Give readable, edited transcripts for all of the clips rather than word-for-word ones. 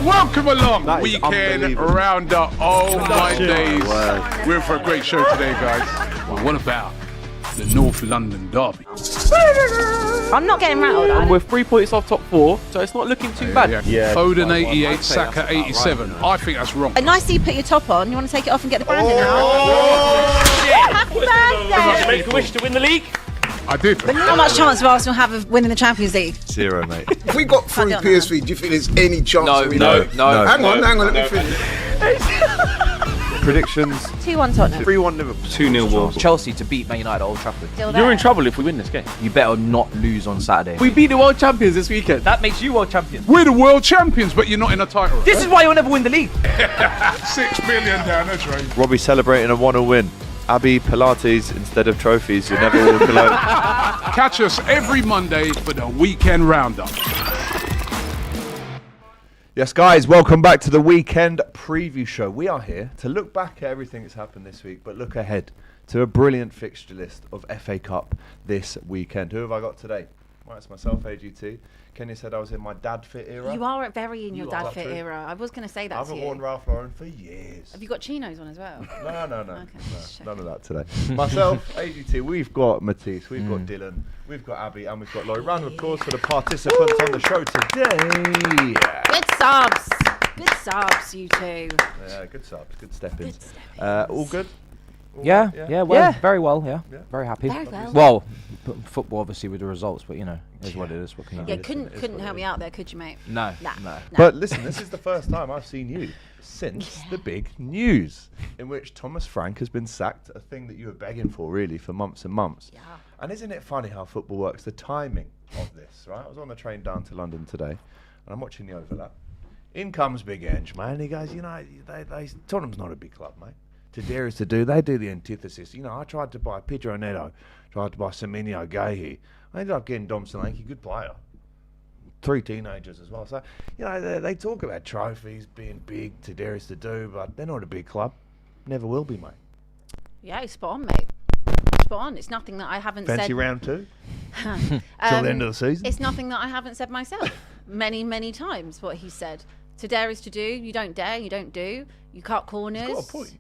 Welcome along, That is weekend unbelievable. rounder. Oh my days. Wow. We're in for a great show today, guys. Well, what about the North London derby? I'm not getting rattled. And we're 3 points off top 4, so it's not looking too bad. Yeah. Foden I'd 88, say Saka that's about 87. right, I think that's wrong. And nice that you put your top on. You want to take it off and get the branding out? Happy birthday! Make a wish to win the league. I did. How much chance of Arsenal have of winning the Champions League? 0, mate. If we got through I don't PSV, do you think there's any chance? No, that we no, know? no. Hang on, let me finish. Predictions. 2-1 Tottenham. 3-1 Liverpool. 2-0 Wolves. Chelsea to beat Man United at Old Trafford. Still You're there. in trouble if we win this game. You better not lose on Saturday. We beat the world champions this weekend. That makes you world champion. We're the world champions, but you're not in a title race. This is why you'll never win the league. 6 billion down the drain. Robbie celebrating a 1-0 win. Abbi Pilates instead of trophies. You're never walk alone. Catch us every Monday for the weekend roundup. Yes, guys, welcome back to the weekend preview show. We are here to look back at everything that's happened this week, but look ahead to a brilliant fixture list of FA Cup this weekend. Who have I got today? Well, it's myself, AGT. Kenny said I was in my dad fit era. You are very in your You dad are fit true. era. I was going to say I that to haven't you. worn Ralph Lauren for years. Have you got chinos on as well? No. Okay, No, check. none of that today. Myself, AGT, we've got Matisse, we've got Dylan, we've got Abby, and we've got Laurie. Round of applause for the participants on the show today. Good subs. Good subs, you two. Yeah, good subs, good step-ins. Good step-ins. All good? All Yeah, right, yeah, well, very well, yeah. Yeah. Very happy. Very well. Well, football obviously with the results, but you know, is what it is. What can you Yeah, do? couldn't help me out there, could you, mate? No, Nah. no. But listen, this is the first time I've seen you since the big news in which Thomas Frank has been sacked, a thing that you were begging for really for months and months. Yeah. And isn't it funny how football works, the timing of this, right? I was on the train down to London today and I'm watching the overlap. In comes Big Ange, man. And he goes, you know, Tottenham's not a big club, mate. To dare is to do, they do the antithesis. You know, I tried to buy Pedro Neto, tried to buy Semenyo Gahey. I ended up getting Dom Solanke, good player. 3 teenagers as well. So, you know, they talk about trophies being big, to dare is to do, but they're not a big club. Never will be, mate. Yeah, spot on, mate. Spot on. It's nothing that I haven't Fancy said. round 2? Till the end of the season? It's nothing that I haven't said myself many, many times. What he said: to dare is to do. You don't dare. You don't do. You cut corners. He's got a point.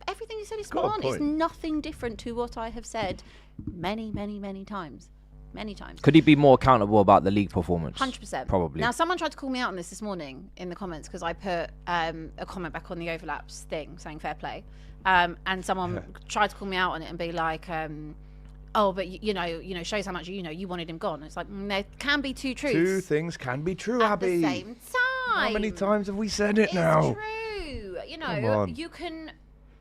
Everything he said is Got spot a on. It's point. nothing different to what I have said many, many, many times. Many times. Could he be more accountable about the league performance? 100%. Probably. Now, someone tried to call me out on this morning in the comments because I put a comment back on the overlaps thing saying fair play. And someone tried to call me out on it and be like, oh, but you know, shows how much you wanted him gone. It's like there can be two truths. Two things can be true, at Abby. the same time. How many times have we said it It's now? true. You Come know, on. you can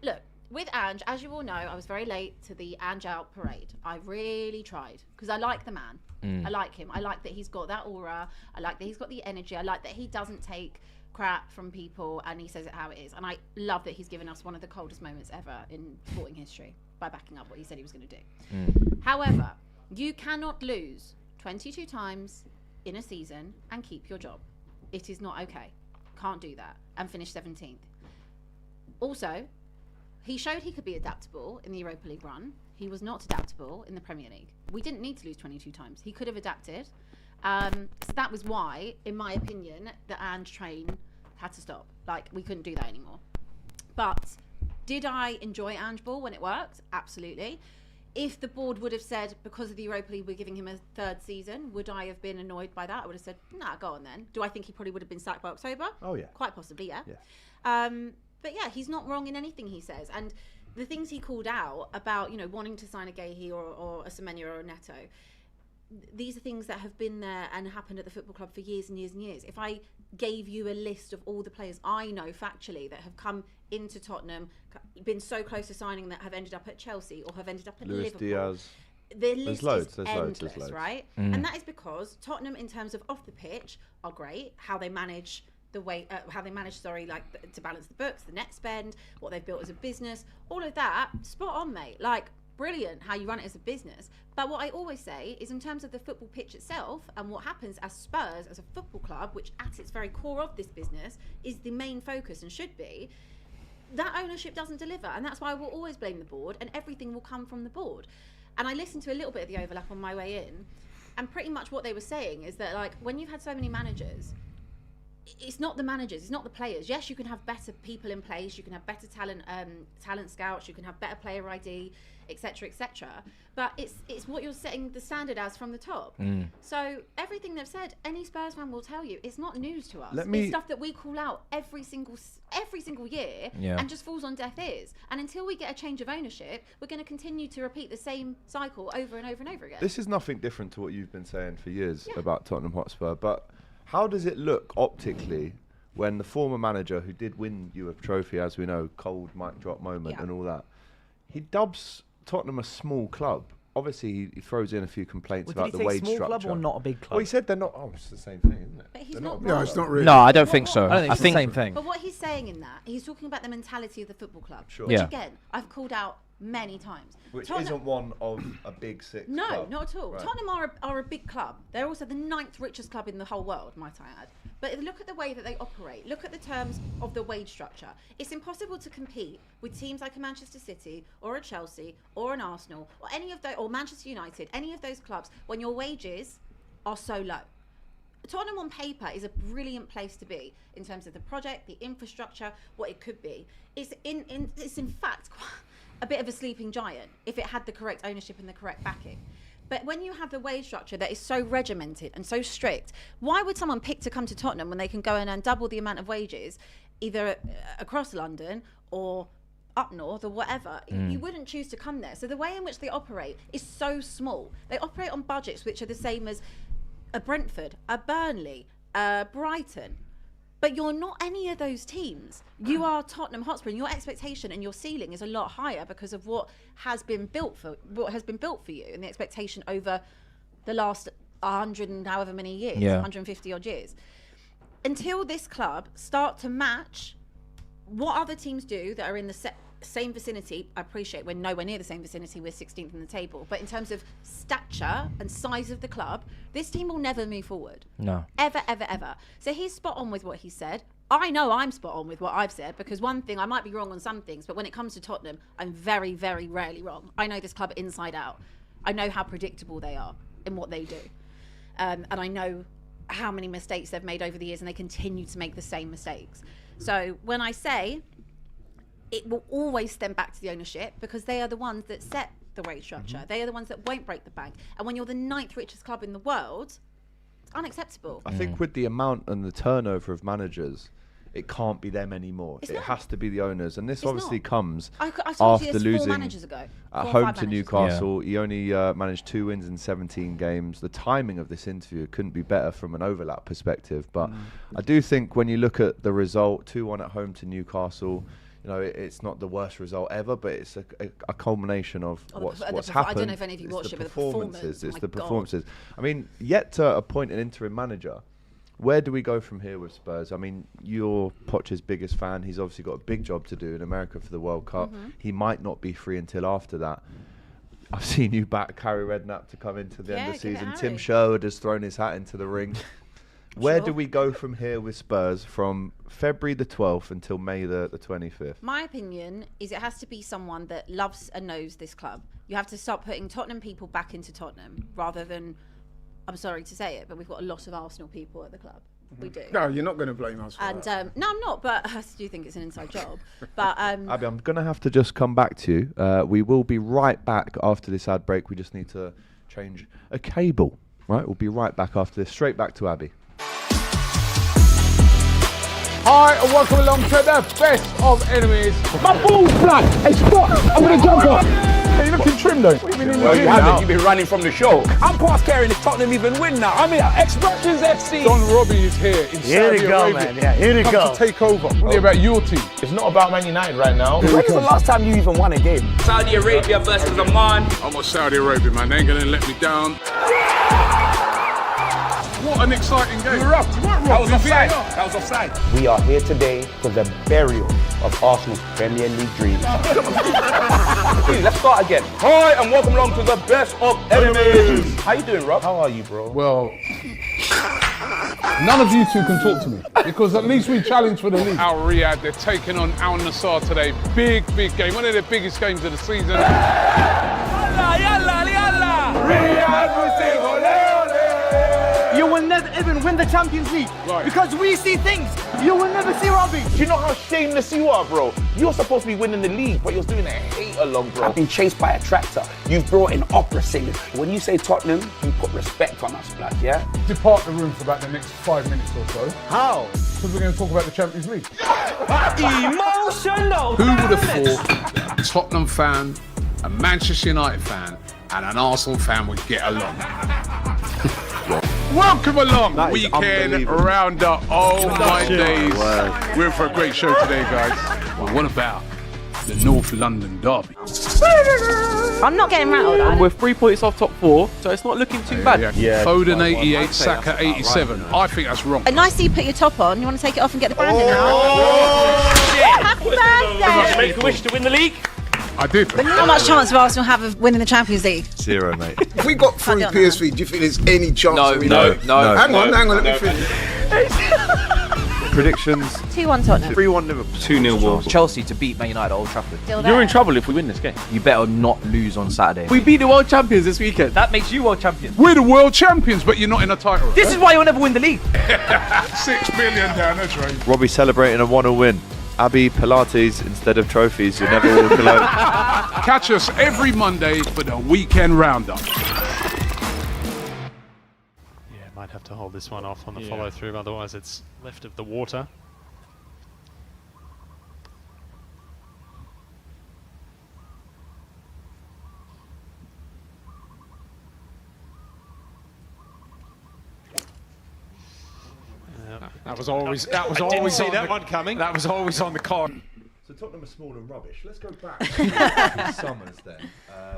look with Ange. As you all know, I was very late to the Ange out parade. I really tried because I like the man. I like him. I like that he's got that aura. I like that he's got the energy. I like that he doesn't take crap from people and he says it how it is. And I love that he's given us one of the coldest moments ever in sporting history by backing up what he said he was going to do. However, you cannot lose 22 times in a season and keep your job. It is not okay. Can't do that and finish 17th. Also, he showed he could be adaptable in the Europa League run. He was not adaptable in the Premier League. We didn't need to lose 22 times. He could have adapted. So that was why, in my opinion, the Ange train had to stop. Like, we couldn't do that anymore. But did I enjoy Ange ball when it worked? Absolutely. If the board would have said, because of the Europa League, we're giving him a 3rd season, would I have been annoyed by that? I would have said, nah, go on then. Do I think he probably would have been sacked by October? Oh, yeah. Quite possibly, yeah. Yeah. But yeah, he's not wrong in anything he says. And the things he called out about, you know, wanting to sign a Gahey or a Semenyo or a Neto, these are things that have been there and happened at the football club for years and years and years. If I gave you a list of all the players I know factually that have come into Tottenham, been so close to signing that have ended up at Chelsea or have ended up at Luis Liverpool. Diaz. The list loads, is there's endless, loads. right? And that is because Tottenham, in terms of off the pitch, are great. How they manage to balance the books, the net spend, what they've built as a business, all of that, spot on, mate. Like, brilliant how you run it as a business. But what I always say is, in terms of the football pitch itself and what happens as Spurs, as a football club, which at its very core of this business is the main focus and should be, that ownership doesn't deliver. And that's why we'll always blame the board, and everything will come from the board. And I listened to a little bit of the overlap on my way in, and pretty much what they were saying is that, like, when you've had so many managers, it's not the managers, it's not the players. Yes, you can have better people in place, you can have better talent scouts, you can have better player ID, etc., etc. But it's what you're setting the standard as from the top. So everything they've said, any Spurs fan will tell you, it's not news to us. It's stuff that we call out every single year, and just falls on deaf ears. And until we get a change of ownership, we're going to continue to repeat the same cycle over and over and over again. This is nothing different to what you've been saying for years about Tottenham Hotspur, but how does it look optically when the former manager, who did win you a trophy, as we know, cold mic drop moment and all that, he dubs Tottenham a small club? Obviously, he throws in a few complaints about the wage structure. Small club or not a big club? Well, he said they're not. Oh, it's the same thing, isn't it? But he's not No, it's not really. No, I don't think so. I don't think it's the same thing. But what he's saying in that, he's talking about the mentality of the football club. Sure. Which Yeah. again, I've called out many times. Which Tottenham- isn't one of a big six. No, club. not at all. Right. Tottenham are a big club. They're also the 9th richest club in the whole world, might I add. But look at the way that they operate. Look at the terms of the wage structure. It's impossible to compete with teams like a Manchester City or a Chelsea or an Arsenal or any of those, or Manchester United, any of those clubs when your wages are so low. Tottenham on paper is a brilliant place to be in terms of the project, the infrastructure, what it could be. It's in fact a bit of a sleeping giant if it had the correct ownership and the correct backing. But when you have the wage structure that is so regimented and so strict, why would someone pick to come to Tottenham when they can go and earn double the amount of wages either across London or up north or whatever? You wouldn't choose to come there. So the way in which they operate is so small. They operate on budgets which are the same as a Brentford, a Burnley, a Brighton. But you're not any of those teams. You are Tottenham Hotspur, and your expectation and your ceiling is a lot higher because of what has been built for you, and the expectation over the last 100 and however many years, 150 odd years. Until this club start to match what other teams do that are in the same vicinity. I appreciate we're nowhere near the same vicinity, we're 16th in the table, but in terms of stature and size of the club, this team will never move forward. No. Ever, ever, ever. So he's spot on with what he said. I know I'm spot on with what I've said, because one thing, I might be wrong on some things, but when it comes to Tottenham, I'm very, very rarely wrong. I know this club inside out. I know how predictable they are in what they do. And I know how many mistakes they've made over the years, and they continue to make the same mistakes. So when I say it will always stem back to the ownership, because they are the ones that set the wage structure. They are the ones that won't break the bank. And when you're the 9th richest club in the world, it's unacceptable. I think with the amount and the turnover of managers, it can't be them anymore. It has to be the owners. And this obviously comes I told you after this losing 4 managers ago. at home to Newcastle. He only managed 2 wins in 17 games. The timing of this interview couldn't be better from an overlap perspective. But I do think when you look at the result, 2-1 at home to Newcastle, you know, it's not the worst result ever, but it's a culmination of what's happened. I don't know if any of you watched it, but the performances. It's the performances. I mean, yet to appoint an interim manager. Where do we go from here with Spurs? I mean, you're Poch's biggest fan. He's obviously got a big job to do in America for the World Cup. He might not be free until after that. I've seen you back Harry Redknapp to come into the end of the season. Tim Sherwood has thrown his hat into the ring. Where do we go from here with Spurs from February the 12th until May the 25th? My opinion is it has to be someone that loves and knows this club. You have to start putting Tottenham people back into Tottenham rather than, I'm sorry to say it, but we've got a lot of Arsenal people at the club. We do. No, you're not going to blame us for that. No, I'm not, but I do think it's an inside job. But Abbi, I'm going to have to just come back to you. We will be right back after this ad break. We just need to change a cable. Right, we'll be right back after this. Straight back to Abbi. Hi, and welcome along to the best of enemies. My ball's black. Hey, Spot, I'm gonna jump up. Hey, you're looking trim though. What do you mean in the Well, gym you now? haven't. You've been running from the show. I'm past caring if Tottenham even win now. I mean, Expressions FC. Don Robbie is here in Saudi Arabia. Yeah, here we Come to take over. Really about your team. It's not about Man United right now. When was the last time you even won a game? Saudi Arabia versus Oman. I'm a Saudi Arabia, man. They ain't gonna let me down. What an exciting game. You were up. That was You offside. VAR. That was offside. We are here today for the burial of Arsenal's Premier League dreams. Let's start again. Hi, and welcome along to the best of enemies. How you doing, Rob? How are you, bro? Well, none of you two can talk to me because at least we challenge for the league. Al Riyadh, they're taking on Al Nassr today. Big game. One of the biggest games of the season. Yalla, yalla, yalla. Riyadh will say ole, ole. you will never even win the Champions League. Right. Because we see things you will never see, Robbie. Do you know how shameless you are, bro? You're supposed to be winning the league, but you're doing a hate-along, bro. I've been chased by a tractor. You've brought in opera singers. When you say Tottenham, you put respect on us, blood, yeah? Depart the room for about the next 5 minutes or so. How? Because we're going to talk about the Champions League. Emotional. Who would have thought a Tottenham fan, a Manchester United fan, and an Arsenal fan would get along? Welcome along, That is weekend unbelievable. roundup. Oh my days. We're in for a great show today, guys. Well, what about the North London derby? I'm not getting rattled. We're 3 points off top 4, so it's not looking too bad. Yeah, Foden I'd 88, say Saka that's about 87. right, I think that's wrong. And nice that you put your top on. You want to take it off and get the branding out? Happy birthday! Make a wish to win the league. I did. How much chance will Arsenal have of winning the Champions League? 0, mate. If we got through Can't do it PSV, do you think there's any chance? No, of we no, don't? no. Hang on, let me finish. Predictions. 2-1 Tottenham. 3-1 Liverpool. 2-0 Wolves. Chelsea to beat Man United at Old Trafford. Still You're in there. trouble if we win this game. You better not lose on Saturday. We beat the world champions this weekend. That makes you world champion. We're the world champions, but you're not in a title. This is why you'll never win the league. 6 billion down the drain. Robbie celebrating a 1-0 win. Abbi, Pilates instead of trophies. You'll never walk alone. Catch us every Monday for the weekend roundup. Yeah, might have to hold this one off on the follow through, otherwise it's left of the water. That was always I didn't see that one coming. That was always on the card. So Tottenham are small and rubbish. Let's go back to Summers then,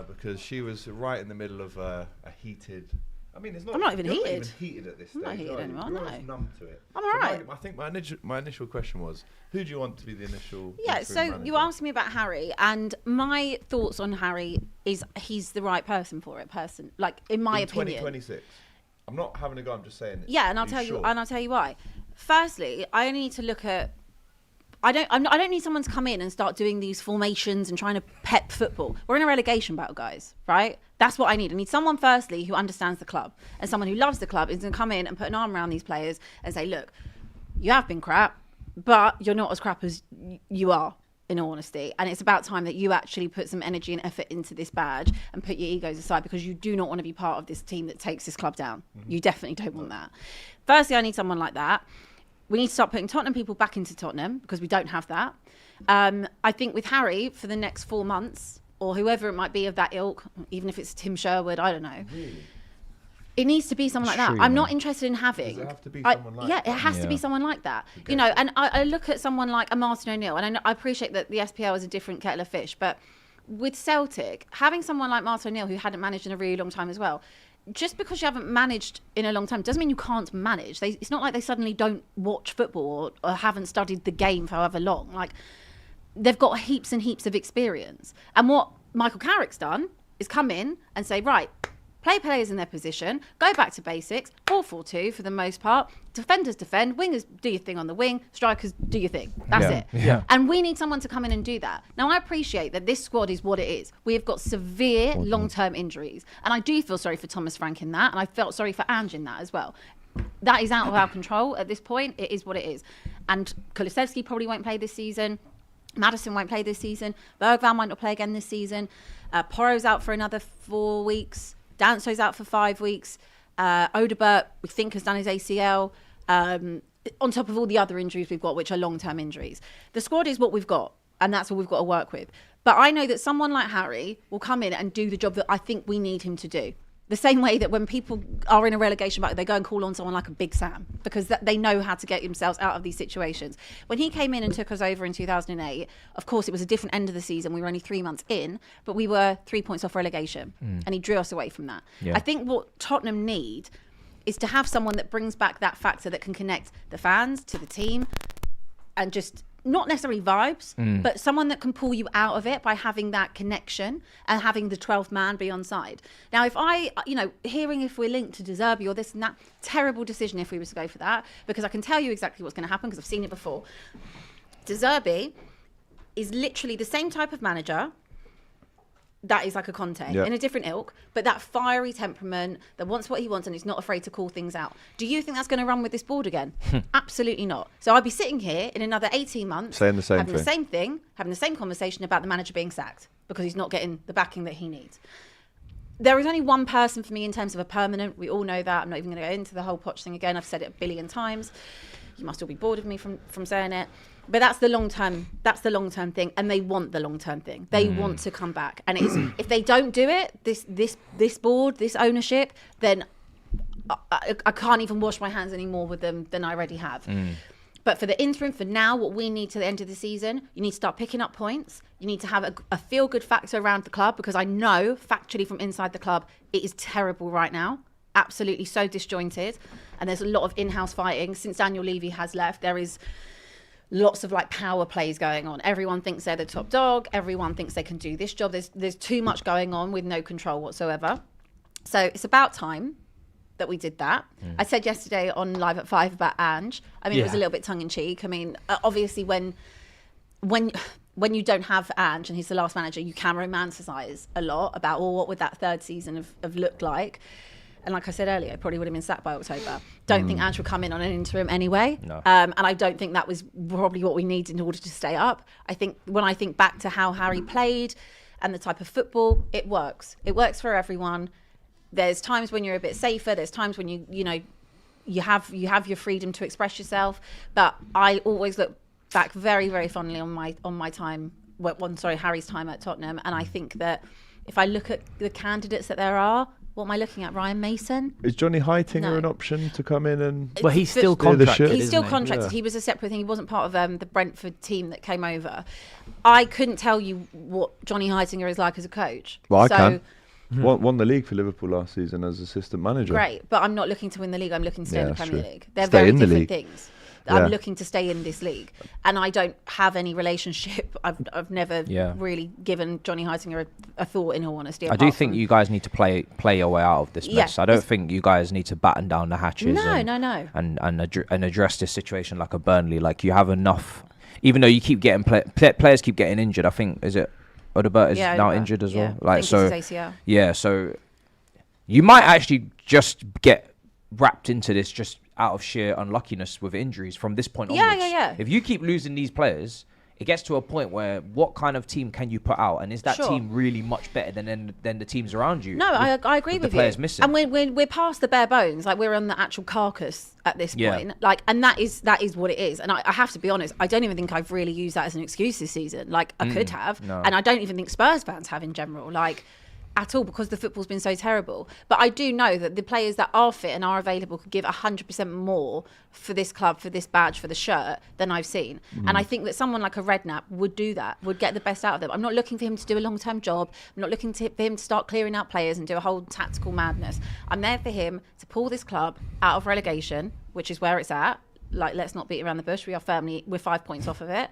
because she was right in the middle of a heated. I mean, it's not. I'm not even you're heated. Not even heated at this stage. I'm not heated are you? anymore, You're no. almost numb to it. I'm So alright. I think my initial question was, who do you want to be the initial? Yeah, interim so manager? you asked me about Harry, and my thoughts on Harry is he's the right person for it. Like in my opinion. 2026. I'm not having a go. I'm just saying. Yeah, and I'll tell you, and I'll tell you why. Firstly, I only need to look at. I don't need someone to come in and start doing these formations and trying to pep football. We're in a relegation battle, guys, right? That's what I need. I need someone, firstly, who understands the club and someone who loves the club is going to come in and put an arm around these players and say, look, you have been crap, but you're not as crap as you are, in all honesty. And it's about time that you actually put some energy and effort into this badge and put your egos aside, because you do not want to be part of this team that takes this club down. Mm-hmm. You definitely don't want that. Firstly, I need someone like that. We need to start putting Tottenham people back into Tottenham, because we don't have that. I think with Harry, for the next 4 months, or whoever it might be of that ilk, even if it's Tim Sherwood, I don't know. Really? It needs to be someone like that. I'm not interested in having. Does it have to be someone like that? Yeah, it has to be someone like that. You know, and I look at someone like a Martin O'Neill, and I appreciate that the SPL is a different kettle of fish, but with Celtic, having someone like Martin O'Neill who hadn't managed in a really long time as well, just because you haven't managed in a long time doesn't mean you can't manage. It's not like they suddenly don't watch football or haven't studied the game for however long. Like, they've got heaps and heaps of experience. And what Michael Carrick's done is come in and say, right, play players in their position, go back to basics, 4-4-2 for the most part. Defenders defend, wingers do your thing on the wing, strikers do your thing. That's it. Yeah. And we need someone to come in and do that. Now, I appreciate that this squad is what it is. We have got severe long-term injuries. And I do feel sorry for Thomas Frank in that, and I felt sorry for Ange in that as well. That is out of our control at this point. It is what it is. And Kulusevski probably won't play this season. Maddison won't play this season. Bergvall might not play again this season. Porro's out for another 4 weeks. Danso's out for 5 weeks. Odebert, we think, has done his ACL. On top of all the other injuries we've got, which are long-term injuries. The squad is what we've got, and that's what we've got to work with. But I know that someone like Harry will come in and do the job that I think we need him to do. The same way that when people are in a relegation battle, they go and call on someone like a Big Sam, because they know how to get themselves out of these situations. When he came in and took us over in 2008, of course, it was a different end of the season. We were only 3 months in, but we were 3 points off relegation, and he drew us away from that. Yeah. I think what Tottenham need is to have someone that brings back that factor that can connect the fans to the team, and just not necessarily vibes, but someone that can pull you out of it by having that connection and having the 12th man be on side. Now, if hearing if we're linked to De Zerbi or this and that, terrible decision if we were to go for that, because I can tell you exactly what's going to happen because I've seen it before. De Zerbi is literally the same type of manager that is like a Conte in a different ilk, but that fiery temperament that wants what he wants and is not afraid to call things out. Do you think that's going to run with this board again? Absolutely not. So I'd be sitting here in another 18 months saying the same having thing. the same thing, having the same conversation about the manager being sacked because he's not getting the backing that he needs. There is only one person for me in terms of a permanent. We all know that. I'm not even going to go into the whole Poch thing again. I've said it a billion times. You must all be bored of me from saying it. But that's the long term. That's the long term thing, and they want the long term thing. They want to come back, and it's if they don't do it, this board, this ownership, then I can't even wash my hands any more with them than I already have. But for the interim, for now, what we need to the end of the season, you need to start picking up points. You need to have a feel-good factor around the club, because I know factually from inside the club, it is terrible right now. Absolutely so disjointed, and there's a lot of in-house fighting. Since Daniel Levy has left, there is lots of like power plays going on. Everyone thinks they're the top dog. Everyone thinks they can do this job. There's too much going on with no control whatsoever. So it's about time that we did that. I said yesterday on Live at 5 about Ange. I mean, it was a little bit tongue-in-cheek. I mean, obviously when you don't have Ange and he's the last manager, you can romanticize a lot about, well, what would that third season have looked like? And like I said earlier, it probably would have been sacked by October. Don't think Ange would come in on an interim anyway. No. And I don't think that was probably what we needed in order to stay up. I think when I think back to how Harry played and the type of football, it works. It works for everyone. There's times when you're a bit safer. There's times when you have your freedom to express yourself. But I always look back very, very fondly on my time. Harry's time at Tottenham, and I think that if I look at the candidates that there are, what am I looking at? Ryan Mason? Is Johnny Heitinger No. an option to come in and? Well, he's still steer the contracted. ship? He's still isn't he? contracted. He was a separate thing. He wasn't part of the Brentford team that came over. I couldn't tell you what Johnny Heitinger is like as a coach. Well, I So, can. Won the league for Liverpool last season as assistant manager. Great, but I'm not looking to win the league. I'm looking to stay in the that's Premier true. League. They're Stay very in the different league. things. Yeah. I'm looking to stay in this league, and I don't have any relationship. I've never really given Johnny Heitinger a thought, in all honesty. I do think you guys need to play your way out of this mess. Yeah, I don't think you guys need to batten down the hatches. No. And address this situation like a Burnley. Like, you have enough. Even though you keep getting players keep getting injured. I think Odobert is now injured as well. Like, I think it's his ACL. Yeah, so you might actually just get wrapped into this just out of sheer unluckiness with injuries from this point onwards. Yeah. If you keep losing these players, it gets to a point where what kind of team can you put out, and is that team really much better than the teams around you? No, I agree with the you. players missing. And we're past the bare bones. Like, we're on the actual carcass at this point. Like, and that is what it is. And I have to be honest, I don't even think I've really used that as an excuse this season. Like, I could have, and I don't even think Spurs fans have in general. Like, at all, because the football's been so terrible. But I do know that the players that are fit and are available could give 100% more for this club, for this badge, for the shirt than I've seen. And I think that someone like a Redknapp would do that, would get the best out of them. I'm not looking for him to do a long-term job. I'm not looking for him to start clearing out players and do a whole tactical madness. I'm there for him to pull this club out of relegation, which is where it's at. Like, let's not beat around the bush. We're 5 points off of it.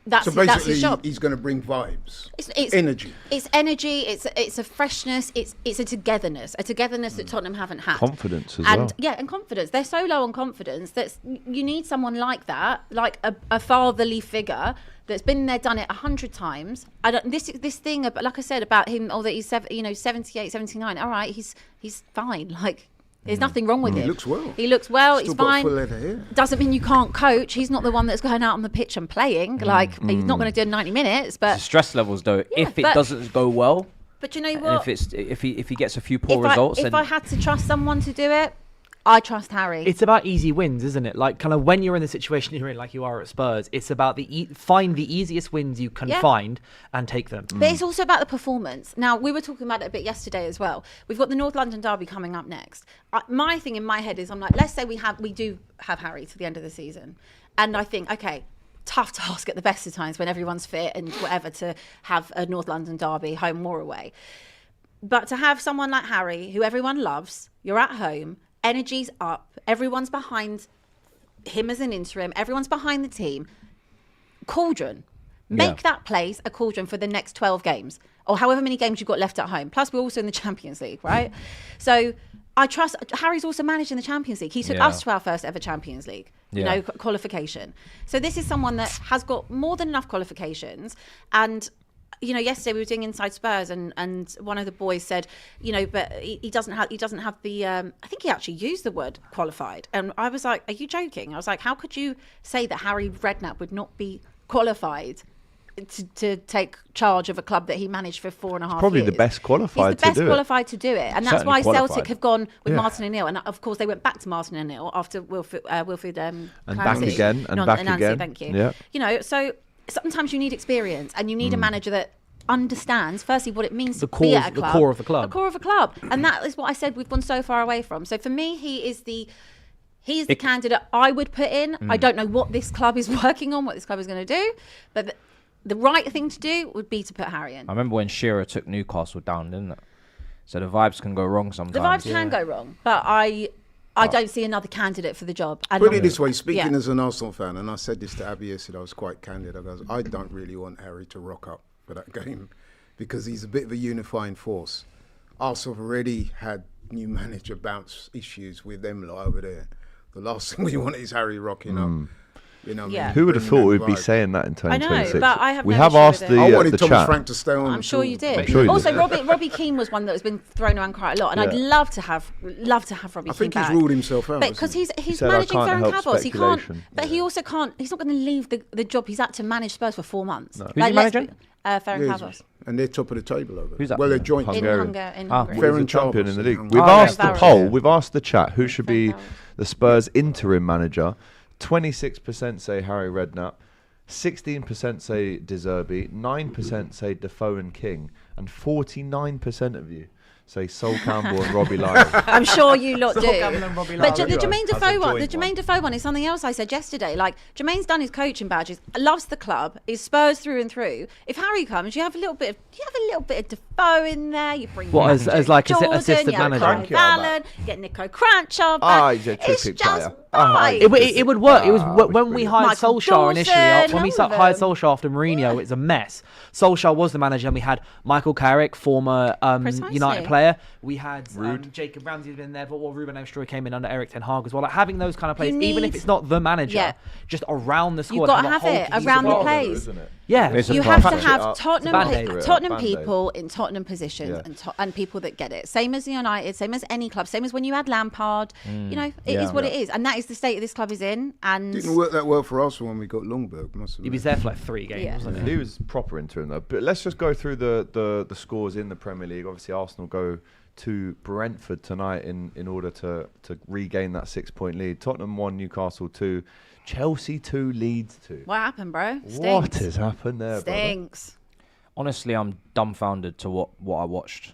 That's his job. He's going to bring vibes. It's energy. It's energy. It's a freshness. It's a togetherness that Tottenham haven't had. Confidence as well. Yeah, and confidence. They're so low on confidence that you need someone like that, like a fatherly figure that's been there, done it 100 times. This thing, like I said about him, that he's 78, 79. All right, he's fine. Like, there's nothing wrong with him. He looks well. He looks well. Still He's got fine. full head of hair. Doesn't mean you can't coach. He's not the one that's going out on the pitch and playing. Like, he's not going to do 90 minutes. But the stress levels, though, Yeah, if it but- doesn't go well, But you know what? if he gets a few poor results, if I had to trust someone to do it, I trust Harry. It's about easy wins, isn't it? Like, kind of when you're in the situation you're in, like you are at Spurs, it's about find the easiest wins you can find and take them. But it's also about the performance. Now, we were talking about it a bit yesterday as well. We've got the North London derby coming up next. My thing in my head is, I'm like, let's say we do have Harry to the end of the season, and I think, okay, tough task at the best of times when everyone's fit and whatever to have a North London derby, home or away. But to have someone like Harry, who everyone loves, you're at home, energy's up, everyone's behind him as an interim, everyone's behind the team. Cauldron. Make that place a cauldron for the next 12 games, or however many games you've got left at home. Plus, we're also in the Champions League, right? So I trust Harry's also managing the Champions League. He took us to our first ever Champions League, qualification. So this is someone that has got more than enough qualifications, and yesterday we were doing Inside Spurs, and one of the boys said, but he doesn't have the. I think he actually used the word qualified, and I was like, "Are you joking?" I was like, "How could you say that Harry Redknapp would not be qualified to take charge of a club that he managed for 4.5 years?" Probably the best qualified. He's the best qualified to do it, and that's why Celtic have gone with Yeah. Martin O'Neill, and of course they went back to Martin O'Neill after Wilfred and Clancy. back again, and back Nancy, again. Thank you. Yeah. So sometimes you need experience, and you need a manager that understands firstly what it means The to be at a core- the club, core of the club. the core of a club, and that is what I said we've gone so far away from. So for me, he's the candidate I would put in. I don't know what this club is working on, what this club is going to do, but the right thing to do would be to put Harry in. I remember when Shearer took Newcastle down, didn't it? So the vibes can go wrong sometimes. The vibes can go wrong, but I don't see another candidate for the job. And Put it this way, speaking Yeah. as an Arsenal fan, and I said this to Abbi yesterday, I was quite candid. I goes, I don't really want Harry to rock up for that game because he's a bit of a unifying force. Arsenal have already had new manager bounce issues with them lot over there. The last thing we want is Harry rocking up. Yeah. Who would have thought we'd be vibe. saying that in 2026? I know, but I have we no have issue asked with the, it. I wanted the Thomas chat. Frank to stay on. I'm sure you did. sure you Also, did. Robbie Keane was one that has been thrown around quite a lot, and I'd love to have Robbie I Keane think back. he's ruled himself out. Because hasn't he's said, "I managing can't Ferran help Cabos. He can't, speculation." but he also can't. He's not going to leave the job he's at to manage Spurs for 4 months. Who's he managing? Ferran he? Cabos And they're top of the table over there. Who's that? Well, they're joint. in Hungarian. Hungary. Well, Ferran he's the champion Cabos in the league. in We've Hungary. asked the Varane. poll. We've asked the chat who should be Cabos. the Spurs interim manager. 26% say Harry Redknapp, 16% say De Zerbi, 9% say Defoe and King, and 49% of you say Sol Campbell and Robbie Lyle. I'm sure you lot do. Campbell and Robbie But Lyle. the Jermaine As a Defoe one, the joint Jermaine one. Defoe one is something else I said yesterday. Like, Jermaine's done his coaching badges, loves the club, is Spurs through and through. If Harry comes, you have a little bit of Defoe in there. You bring What, back as James like Jordan, assistant you have manager? Kyle Thank you, Abba. Allen, get Nico Crancher back. Ah, he's a It's terrific just player. Ah, right. It would work. It was Ah, when we brilliant. hired Michael Solskjaer initially. Dawson, When we all of hired them. Solskjaer after Mourinho, it was a mess. Solskjaer was the manager, and we had Michael Carrick, former Precisely. United player. We had Jacob Ramsey had been there, but Ruben Ostroy came in under Eric Ten Hag as well. Like, having those kind of players, even if need- it's not the manager, Yeah. just around the squad. You've got to a have whole it cohesive around the role. plays. Isn't it? Yeah, It's a You have to Patch it have up. Tottenham, Band-Aid. Tottenham Band-Aid. people in Tottenham positions Yeah. and people that get it. Same as United, same as any club, same as when you had Lampard. It is what it is, and that is the state this club is in. And Didn't work that well for Arsenal when we got Lundberg. Must he was there for like 3 games. Yeah. Wasn't he? He was proper interim though. But let's just go through the scores in the Premier League. Obviously, Arsenal go to Brentford tonight in order to regain that 6-point lead. Tottenham 1, Newcastle 2, Chelsea 2, Leeds 2. what happened, bro? Stinks. What has happened there, brother? Stinks. Honestly, I'm dumbfounded to what I watched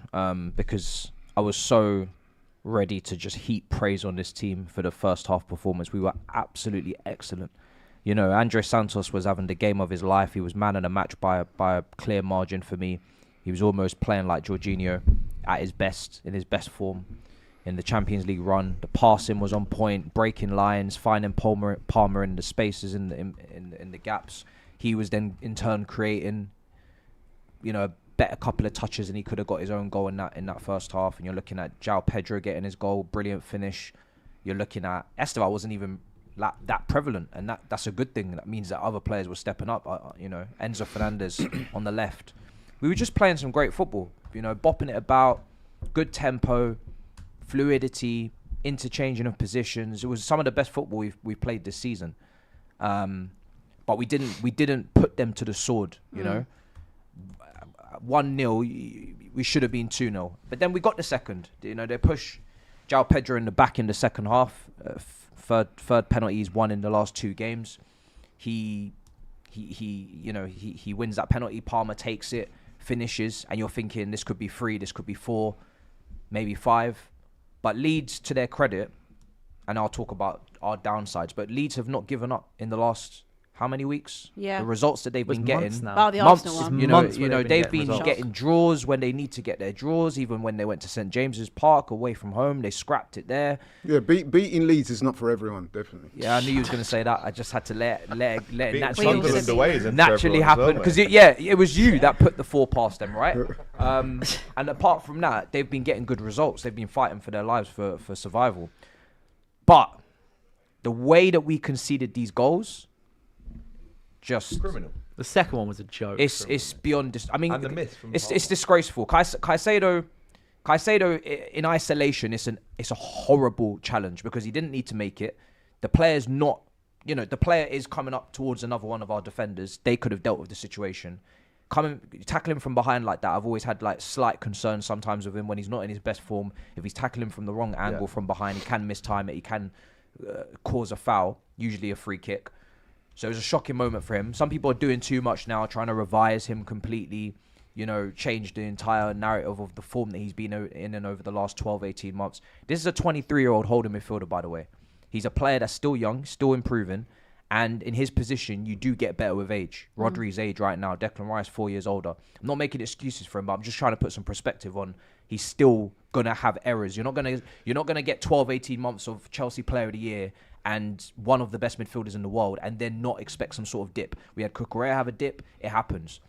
because I was so ready to just heap praise on this team for the first half performance. We were absolutely excellent. You know, Andre Santos was having the game of his life. He was man of the match by a clear margin for me. He was almost playing like Jorginho at his best, in his best form in the Champions League run. The passing was on point, breaking lines, finding Palmer in the spaces in the gaps. He was then in turn creating, a better couple of touches, and he could have got his own goal in that first half. And you're looking at João Pedro getting his goal, brilliant finish. You're looking at Esteval wasn't even that prevalent, and that's a good thing. That means that other players were stepping up. Enzo Fernandez on the left. We were just playing some great football. Bopping it about, good tempo, fluidity, interchanging of positions. It was some of the best football we've played this season. But we didn't put them to the sword. 1-0, we should have been 2-0. But then we got the second. They push João Pedro in the back in the second half. Third penalty he's won in the last 2 games. He wins that penalty. Palmer takes it, finishes, and you're thinking this could be 3, this could be 4, maybe 5. But Leeds, to their credit, and I'll talk about our downsides, but Leeds have not given up in the last how many weeks? Yeah. The results that they've been getting. Now. Oh, the Arsenal one. They've been results. getting draws when they need to get their draws. Even when they went to St James's Park away from home, they scrapped it there. Yeah, beating Leeds is not for everyone, definitely. Yeah, I knew you was going to say that. I just had to let it naturally, Sunderland away isn't for naturally everyone as well, happen because it was you that put the 4 past them, right? And apart from that, they've been getting good results. They've been fighting for their lives for survival. But the way that we conceded these goals, just Criminal. The second one was a joke. It's beyond. I mean, And the miss from it's Palmer. disgraceful. Caicedo in isolation, it's a horrible challenge because he didn't need to make it. The player's not, the player is coming up towards another one of our defenders. They could have dealt with the situation. Tackling him from behind like that, I've always had like slight concerns sometimes with him when he's not in his best form. If he's tackling from the wrong angle from behind, he can mistime it. He can cause a foul, usually a free kick. So it was a shocking moment for him. Some people are doing too much now, trying to revise him completely, change the entire narrative of the form that he's been in and over the last 12, 18 months. This is a 23-year-old holding midfielder, by the way. He's a player that's still young, still improving. And in his position, you do get better with age. Rodri's age right now, Declan Rice 4 years older. I'm not making excuses for him, but I'm just trying to put some perspective on he's still going to have errors. You're not going to get 12, 18 months of Chelsea Player of the Year and one of the best midfielders in the world and then not expect some sort of dip. We had Cucurella have a dip. It happens.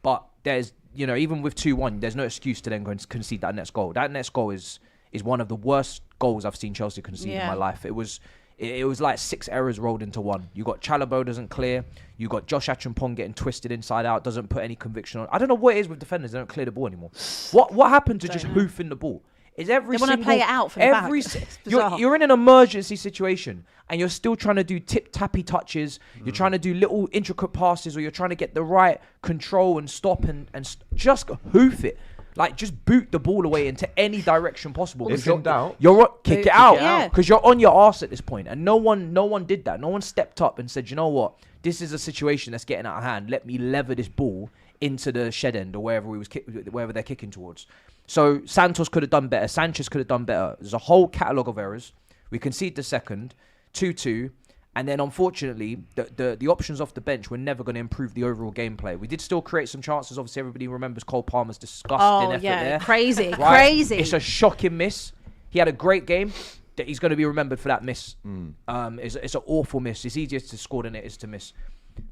But there's, even with 2-1, there's no excuse to then go and concede that next goal. That next goal is one of the worst goals I've seen Chelsea concede in my life. It was like 6 errors rolled into one. You got Chalobah doesn't clear. You got Josh Achampong getting twisted inside out, doesn't put any conviction on. I don't know what it is with defenders. They don't clear the ball anymore. What happened to just hoofing the ball? Is they want to play it out from the back. You're in an emergency situation and you're still trying to do tip-tappy touches. You're trying to do little intricate passes, or you're trying to get the right control and stop and just hoof it. Like, just boot the ball away into any direction possible. If in doubt, kick it out. Because you're on your arse at this point. And no one did that. No one stepped up and said, you know what? This is a situation that's getting out of hand. Let me lever this ball into the shed end or wherever they're kicking towards. So Santos could have done better. Sanchez could have done better. There's a whole catalogue of errors. We concede the second, 2-2. And then, unfortunately, the options off the bench were never going to improve the overall gameplay. We did still create some chances. Obviously, everybody remembers Cole Palmer's disgusting effort there. Crazy, right? crazy. It's a shocking miss. He had a great game. He's going to be remembered for that miss. It's an awful miss. It's easier to score than it is to miss.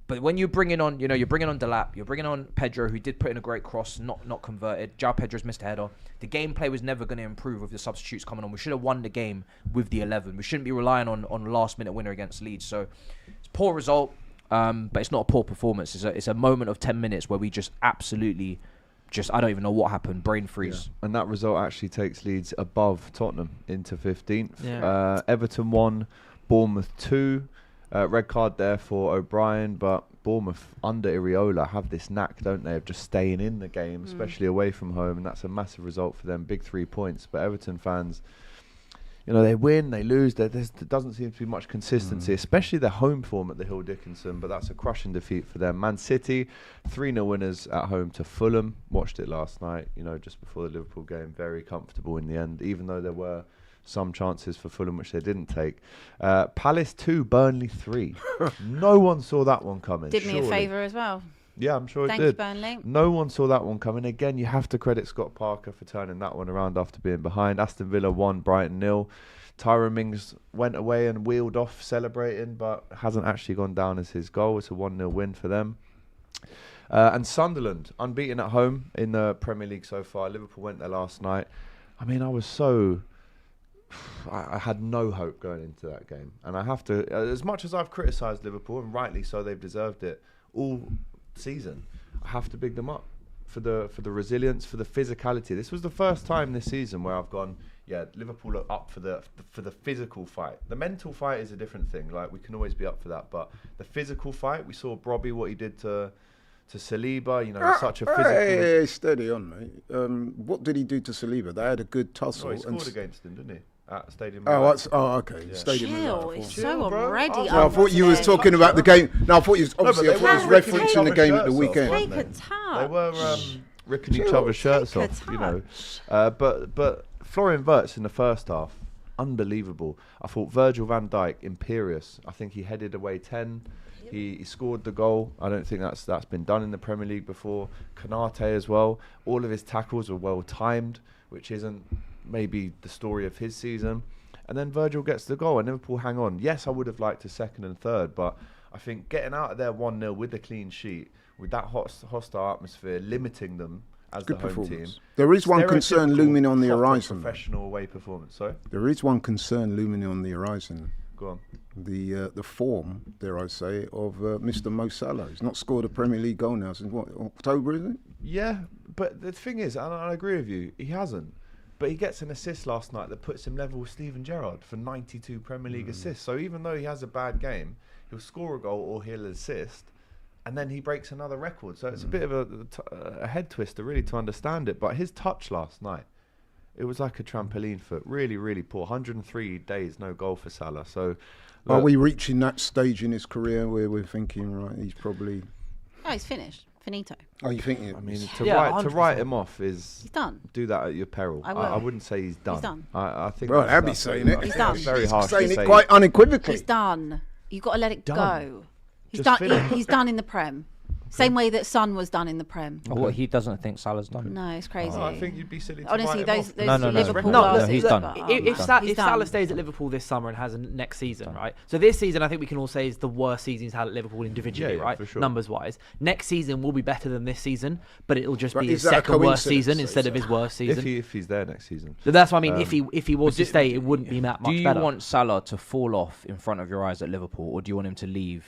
But when you're bringing on, you're bringing on Delap, you're bringing on Pedro, who did put in a great cross, not converted. João Pedro's missed a header. The gameplay was never going to improve with the substitutes coming on. We should have won the game with the 11. We shouldn't be relying on last-minute winner against Leeds. So it's a poor result, but it's not a poor performance. It's a moment of 10 minutes where we just absolutely, I don't even know what happened, brain freeze. Yeah. And that result actually takes Leeds above Tottenham into 15th. Yeah. Everton 1, Bournemouth 2. Red card there for O'Brien, but Bournemouth under Iriola have this knack, don't they, of just staying in the game, especially away from home, and that's a massive result for them. Big 3 points. But Everton fans, they win, they lose. There doesn't seem to be much consistency, especially their home form at the Hill Dickinson, but that's a crushing defeat for them. Man City, 3-0 winners at home to Fulham. Watched it last night, just before the Liverpool game. Very comfortable in the end, even though there were some chances for Fulham which they didn't take. Palace 2, Burnley 3. No one saw that one coming. Did me a favour as well. Yeah, I'm sure it Thanks, did. Burnley. No one saw that one coming. Again, you have to credit Scott Parker for turning that one around after being behind. Aston Villa 1, Brighton 0. Tyrone Mings went away and wheeled off celebrating, but hasn't actually gone down as his goal. It's a 1-0 win for them. And Sunderland, unbeaten at home in the Premier League so far. Liverpool went there last night. I mean, I had no hope going into that game, and I have to, as much as I've criticised Liverpool, and rightly so, they've deserved it all season, I have to big them up for the resilience, for the physicality. This was the first time this season where I've gone, Liverpool are up for the physical fight. The mental fight is a different thing. Like, we can always be up for that, but the physical fight, we saw Robbie, what he did to Saliba, such a physical. Hey, steady on, mate. What did he do to Saliba? They had a good tussle. Oh, he scored against him, didn't he? At Stadium. Okay. Yeah. Stadium. Chill, it's so already. I thought you was talking about the game. No, I thought you was referencing the game at the weekend. Take a touch. They were ripping each other's shirts off, But Florian Wirtz in the first half, unbelievable. I thought Virgil van Dijk, imperious. I think he headed away 10. He scored the goal. I don't think that's been done in the Premier League before. Konate as well. All of his tackles were well timed, which isn't maybe the story of his season. And then Virgil gets the goal and Liverpool hang on. Yes, I would have liked a second and third, but I think getting out of there 1-0 with a clean sheet, with that hostile atmosphere, limiting them as Good the home team. There is one concern looming on the horizon. Professional away performance, sorry? There is one concern looming on the horizon. Go on. the form, dare I say, of Mr. Mo Salah. He's not scored a Premier League goal now since, what, October, isn't it? Yeah, but the thing is, and I agree with you, he hasn't. But he gets an assist last night that puts him level with Steven Gerrard for 92 Premier League assists. So even though he has a bad game, he'll score a goal or he'll assist, and then he breaks another record. So it's a bit of a head twister, really, to understand it. But his touch last night, it was like a trampoline foot. Really, really poor. 103 days, no goal for Salah. So, are we reaching that stage in his career where we're thinking, right, he's probably... Oh, he's finished. Finito. Oh, you think? I mean, to write him off is... He's done. Do that at your peril. I wouldn't say he's done. He's done. I think... Well, Abby's saying it. He's done. It's very harsh saying to it say. quite unequivocally. He's done. You've got to let it go. He's Just done. He's done in the Prem. Same way that Son was done in the Prem. Oh, what, he doesn't think Salah's done? No, it's crazy. I think you'd be silly to Honestly, write him those off. No. Liverpool No, losses. he's done. If He's done. Salah stays at Liverpool this summer and has a next season, right? So this season, I think we can all say is the worst season he's had at Liverpool individually, Yeah, right? for sure. Numbers wise. Next season will be better than this season, but it'll just Right, be his is that a second worst coincidence, season though, instead of his worst season. If he's there next season. So that's what I mean. If he was to stay, it wouldn't be that much Do you better. want Salah to fall off in front of your eyes at Liverpool, or do you want him to leave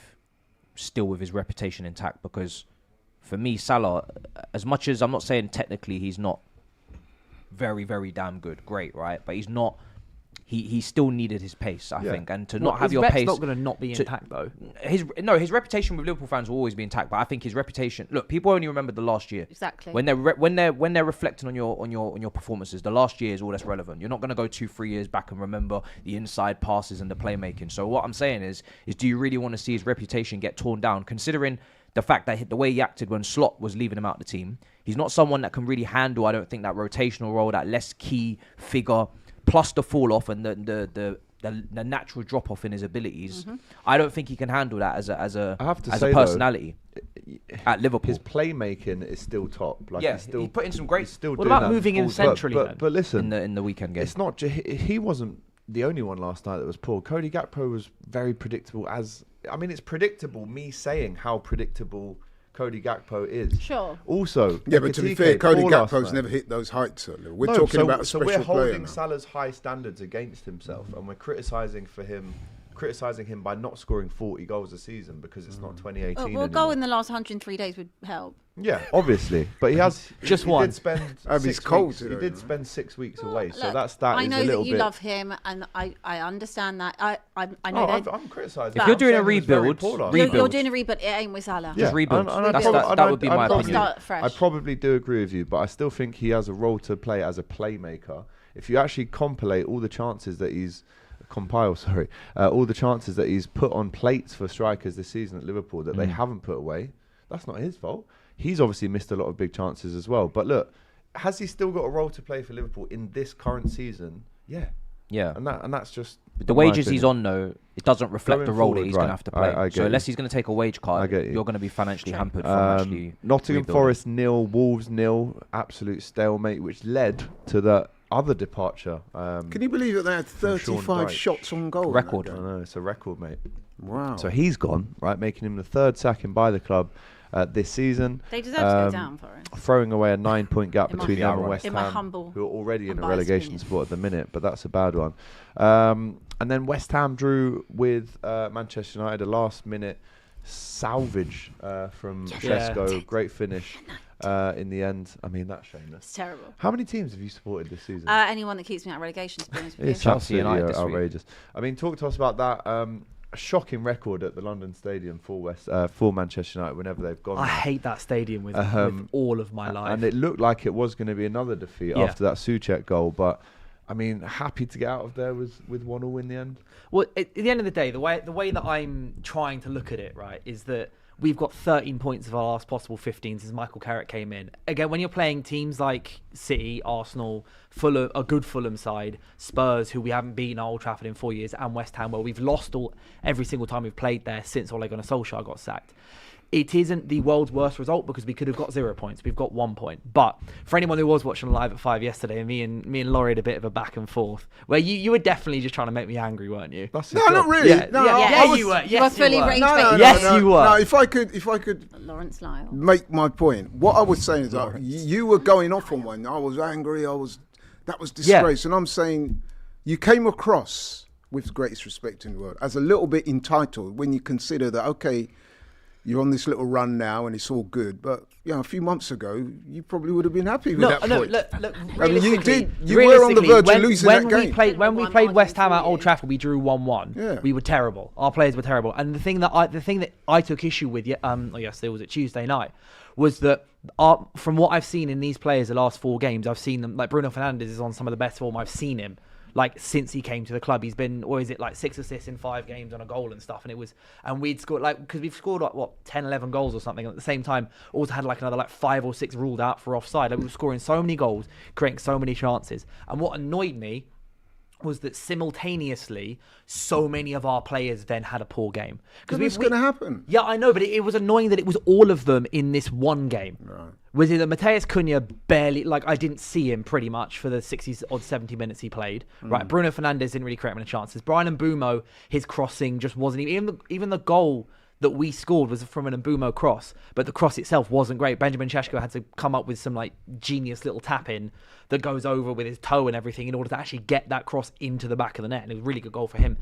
still with his reputation intact? Because for me, Salah, as much as I'm not saying technically he's not very, very damn good, great, right? But he's not. He still needed his pace, I think, and to not have your pace. His rep's not going to not be intact though. His reputation with Liverpool fans will always be intact, but I think his reputation. Look, people only remember the last year. Exactly. When they're reflecting on your performances, the last year is all that's relevant. You're not going to go 2-3 years back and remember the inside passes and the playmaking. So what I'm saying is do you really want to see his reputation get torn down, considering the fact that the way he acted when Slot was leaving him out the team? He's not someone that can really handle, I don't think, that rotational role, that less key figure, plus the fall off and the natural drop off in his abilities. I don't think he can handle that as a personality at Liverpool. His playmaking is still top. Like he's put in some great. Still What doing about that moving him centrally? But listen, in the weekend game, it's not. He wasn't the only one last night that was poor. Cody Gakpo was very predictable. It's predictable. Me saying how predictable Cody Gakpo is. Sure. Also, Yeah, but to be fair, Cody Gakpo's never hit those heights. We're talking about a special we're holding player now. Salah's high standards against himself, and we're criticising him by not scoring 40 goals a season because it's not 2018 Well, a anymore. goal in the last 103 days would help. Yeah, obviously, but he has Just he one. Did spend Abby's 6 cold weeks. He today, did right? spend 6 weeks away, so Look, that I is know a little that you bit. love him, and I understand that. I know Oh, that. I'm criticising. If you're doing a I'm saying he was very rebuild, poor last You're, night. you're doing a rebuild. It ain't with Salah. Just rebuild. Rebuild. That would be my I'd opinion. Start fresh. I probably do agree with you, but I still think he has a role to play as a playmaker. If you actually compilate all the chances that he's all the chances that he's put on plates for strikers this season at Liverpool that they haven't put away, that's not his fault. He's obviously missed a lot of big chances as well. But look, has he still got a role to play for Liverpool in this current season? Yeah. Yeah. And that's just The wages he's on, though, it doesn't reflect Going the role that forward, he's going right. to have to play. I get So you. unless he's going to take a wage cut, I get you. you're going to be financially hampered from actually Nottingham rebuilding. Forest 0, Wolves 0, absolute stalemate, which led to the other departure. Can you believe that they had from Sean 35 Dyche. shots on goal? in Record. that I game? know, it's a record, mate. Wow. So he's gone, right, making him the third sacking by the club this season. They deserve to go down for it. Throwing away a 9-point gap In my- between them and Yeah, West in my Ham, humble, who are already in a unbiased relegation opinion. spot at the minute, but that's a bad one. And then West Ham drew with Manchester United, a last-minute salvage from Šeško. Great finish in the end. I mean, that's shameless. It's terrible. How many teams have you supported this season? Anyone that keeps me out of relegation, to be honest with you. It's Chelsea absolutely United this week. outrageous. I mean, talk to us about that. A shocking record at the London Stadium for Manchester United whenever they've gone. I there. hate that stadium with all of my life. And it looked like it was going to be another defeat Yeah. after that Souček goal, but I mean, happy to get out of there with 1-1 in the end. Well, at the end of the day, the way that I'm trying to look at it, right, is that we've got 13 points of our last possible 15 since Michael Carrick came in. Again, when you're playing teams like City, Arsenal, Fulham, a good Fulham side, Spurs, who we haven't beaten at Old Trafford in 4 years, and West Ham, where we've lost every single time we've played there since Ole Gunnar Solskjaer got sacked. It isn't the world's worst result because we could have got 0 points. We've got 1 point. But for anyone who was watching live at 5 yesterday, me and Laurie had a bit of a back and forth where you were definitely just trying to make me angry, weren't you? That's No, not really. Yeah, no, yeah, I was, you were. You were fully range No, bait. Yes, you were. No, if I could Lawrence Lyle. make my point, what I was saying is that you were going off on one. I was angry. That was disgrace, and I'm saying you came across with the greatest respect in the world, as a little bit entitled when you consider that, okay, you're on this little run now and it's all good, but a few months ago you probably would have been happy with that point. Look, I mean, you were on the verge of losing that game. When we played West Ham at Old Trafford, we drew 1-1. Yeah. We were terrible. Our players were terrible. And the thing that I took issue with, yesterday was it Tuesday night, was that from what I've seen in these players the last 4 games, I've seen them, like Bruno Fernandes is on some of the best form I've seen him. Like since he came to the club, he's been, or is it like 6 assists in 5 games on a goal and stuff. And we'd scored because we've scored like 10, 11 goals or something. And at the same time, also had like another 5 or 6 ruled out for offside. Like we were scoring so many goals, creating so many chances. And what annoyed me was that simultaneously, so many of our players then had a poor game. Because it's going to happen. Yeah, I know, but it was annoying that it was all of them in this one game. Right. Was it that Mateus Cunha barely, I didn't see him pretty much for the 60 or 70 minutes he played. Right, Bruno Fernandes didn't really create many chances. Brian Mbeumo, his crossing just wasn't even the goal that we scored was from an Mbeumo cross, but the cross itself wasn't great. Benjamin Šeško had to come up with some genius little tap in that goes over with his toe and everything in order to actually get that cross into the back of the net, and it was a really good goal for him.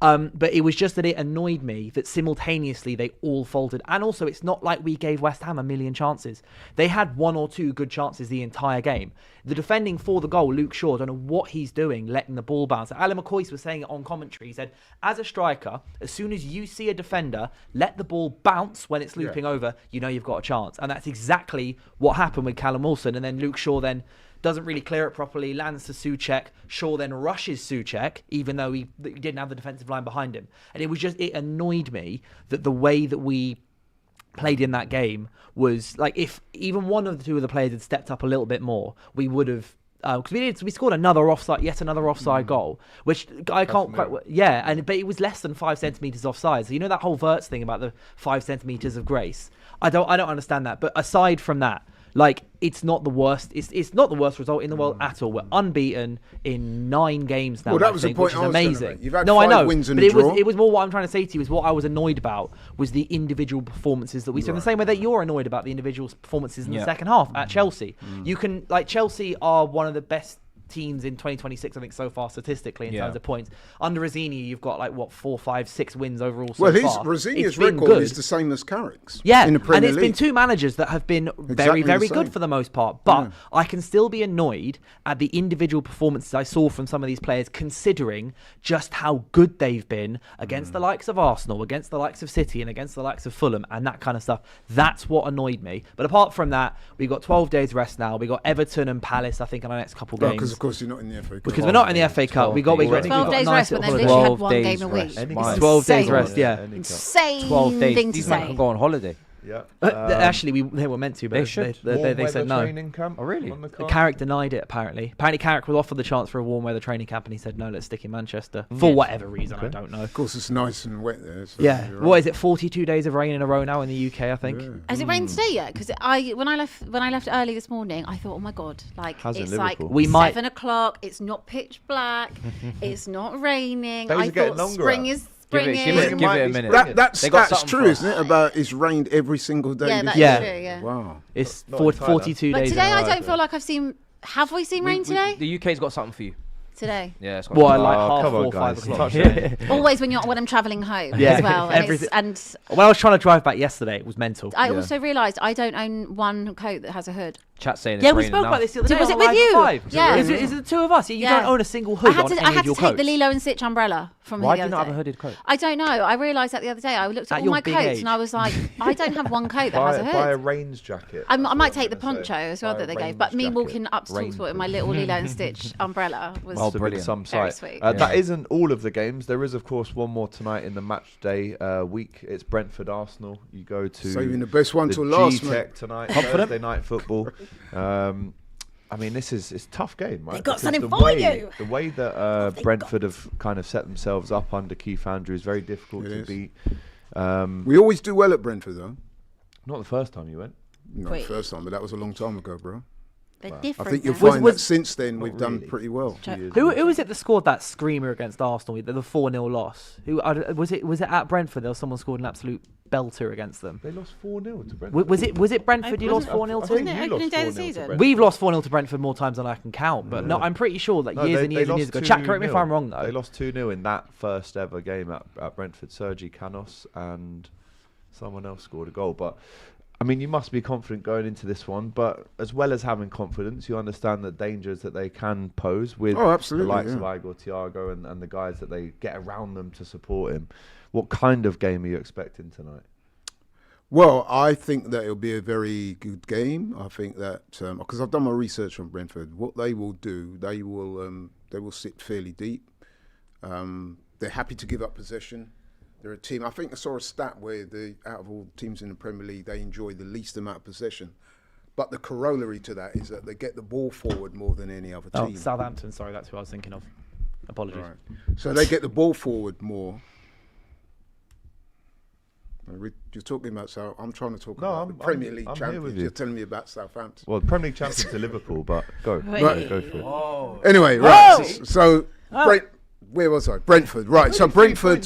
But it was just that it annoyed me that simultaneously they all faltered. And also, it's not like we gave West Ham a million chances. They had 1 or 2 good chances the entire game. The defending for the goal, Luke Shaw, don't know what he's doing, letting the ball bounce. Alan McCoy was saying it on commentary. He said, as a striker, as soon as you see a defender, let the ball bounce when it's looping over, you know you've got a chance. And that's exactly what happened with Callum Wilson. And then Luke Shaw then doesn't really clear it properly, lands to Souček. Shaw then rushes Souček, even though he didn't have the defensive line behind him. And it annoyed me that the way that we played in that game was if even one of the 2 of the players had stepped up a little bit more, we would have. Because we scored yet another offside goal, which I can't quite. Yeah, but it was less than 5 centimeters offside. So that whole Wirtz thing about the 5 centimeters of grace. I don't understand that. But aside from that, it's not the worst. It's not the worst result in the world at all. We're unbeaten in 9 games now. Well, that was the point which is I was amazing. gonna make. You've had no, 5 I know, wins and but a draw. it was more what I'm trying to say to you is what I was annoyed about was the individual performances that we saw. In the same way that you're annoyed about the individual performances in the second half at Chelsea. You can Chelsea are one of the best teams in 2026, I think, so far statistically in terms of points. Under Rosini, you've got 4, 5, 6 wins overall so far. Rosini's record is the same as Carrick's. Yeah, in the Premier and it's been 2 managers that have been very, very good for the most part. But I can still be annoyed at the individual performances I saw from some of these players, considering just how good they've been against the likes of Arsenal, against the likes of City, and against the likes of Fulham, and that kind of stuff. That's what annoyed me. But apart from that, we've got 12 days rest now. We've got Everton and Palace, I think, in our next couple games. Because of course you're not in the FA Cup. Because we're not in the FA Cup. We got 12 days rest, but then literally had 1 game a week. 12 days rest, yeah. Insane 12 days. thing to These men say. can go on holiday. Yeah. Actually, they were meant to, but they should. They said no. Training camp Oh, really? on the card? Carrick denied it, apparently. Apparently, Carrick was offered the chance for a warm weather training camp, and he said, no, let's stick in Manchester. For whatever reason, I don't know. Of course, it's nice and wet there. So Yeah. you're What right. is it, 42 days of rain in a row now in the UK, I think? Yeah. Has it rained today yet? Because when I left early this morning, I thought, oh my god, How's it it's in like Liverpool? We might- 7 o'clock. It's not pitch black. It's not raining. Days I are getting thought longer spring out. is Give springing. it a minute. That's They got true, something for us. isn't it? About it's rained every single day. Yeah, this that's year. true. Yeah. Wow. It's Not in Thailand. 42 But days. today in a I row. don't feel like I've seen. Have we seen rain today? The UK's got something for you. Today. Yeah, it's got What, something. like Oh, half come on, 4, 5 guys. o'clock? Touch Always when I'm travelling home Yeah. as well. And, Everything- and When I was trying to drive back yesterday, it was mental. I also realised I don't own one coat that has a hood. Chat saying it's Yeah, we raining spoke now. about this the other day. Was on it the with Live you? at 5. Yeah. Is it the 2 of us? You Yeah. don't own a single hood on any I had of your to take coats. the Lilo and Stitch umbrella from Why the do you other not have day. a hooded coat? I don't know. I realised that the other day. I looked At at all your my big coats age. and I was like, I don't have one coat that has a Buy a hood. rains jacket. I That's might what take the I'm gonna poncho say. as well Buy that a they gave, rains but me jacket. walking up to Rain. Talksport with my little Lilo and Stitch umbrella was Must have been brilliant. some very sight. sweet. That isn't all of the games. There is, of course, one more tonight in the match day week. It's Brentford Arsenal. You go to Saving the best one the till last, mate. G-Tech tonight, Thursday night football. I mean, it's a tough game, right? They got Because something the for way, you. The way that Brentford have kind of set themselves up under Keith Andrew is very difficult It to is. beat. We always do well at Brentford, though. Not the first time you went. Not the first time, but that was a long time ago, bro. They're Wow. different. I think you'll now. find that since then we've done really. pretty well. Who was it that scored that screamer against Arsenal, the 4-0 loss? Was it at Brentford? There was someone scored an absolute belter against them. They lost 4-0 to Brentford. Was it Brentford you lost 4-0 to? Wasn't it opening day of the season? We've lost 4-0 to Brentford more times than I can count, but no, I'm pretty sure that years and years ago. Chat, correct me if I'm wrong though. They lost 2-0 in that first ever game at Brentford. Sergi Canos and someone else scored a goal. But I mean, you must be confident going into this one. But as well as having confidence, you understand the dangers that they can pose with the likes of Igor Thiago and the guys that they get around them to support him. What kind of game are you expecting tonight? Well, I think that it'll be a very good game. I think that because I've done my research on Brentford, what they will do, they will sit fairly deep. They're happy to give up possession. They're a team. I think I saw a stat where out of all teams in the Premier League, they enjoy the least amount of possession. But the corollary to that is that they get the ball forward more than any other team. Southampton. Sorry, that's who I was thinking of. Apologies. Right. So they get the ball forward more. You're talking about I'm trying to talk about the Premier League champions. You're telling me about Southampton. Well, the Premier League champions are Liverpool, but go for it. Oh. Anyway, right. So where was I? Brentford. Right. So Brentford.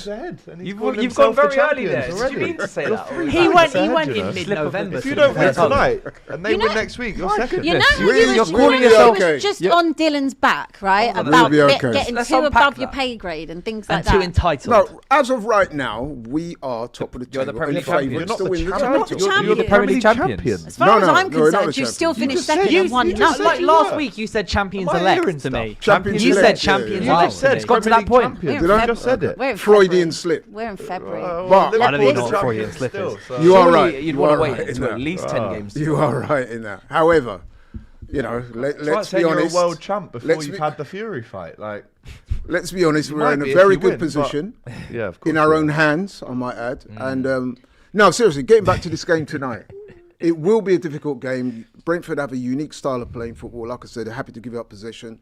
You've gone very early there. Did you mean to say that? He went in mid-November. If you don't win tonight and they win next week, you're second. You know how You're calling yourself just on Dylan's back, right? About getting too above your pay grade and things like that. And too entitled. No, as of right now, we are top of the table. You're the Premier League favourites to win the title. You're the Premier League champions. As far as I'm concerned, you've still finished second and won nothing. Like last week, you said champions elect to me. You said champions elect. It's got to that point. Did I just said it? Freudian slip. We're in February. But I don't even know what Freudian slip is. You are right. You'd want to wait until at least 10 games. You are right in that. However, you know, let's be honest. You're a world champ before you've had the Fury fight. Like, let's be honest. We're in a very good position. Yeah, of course. In our own hands, I might add. And no, seriously, getting back to this game tonight, it will be a difficult game. Brentford have a unique style of playing football. Like I said, they're happy to give up possession.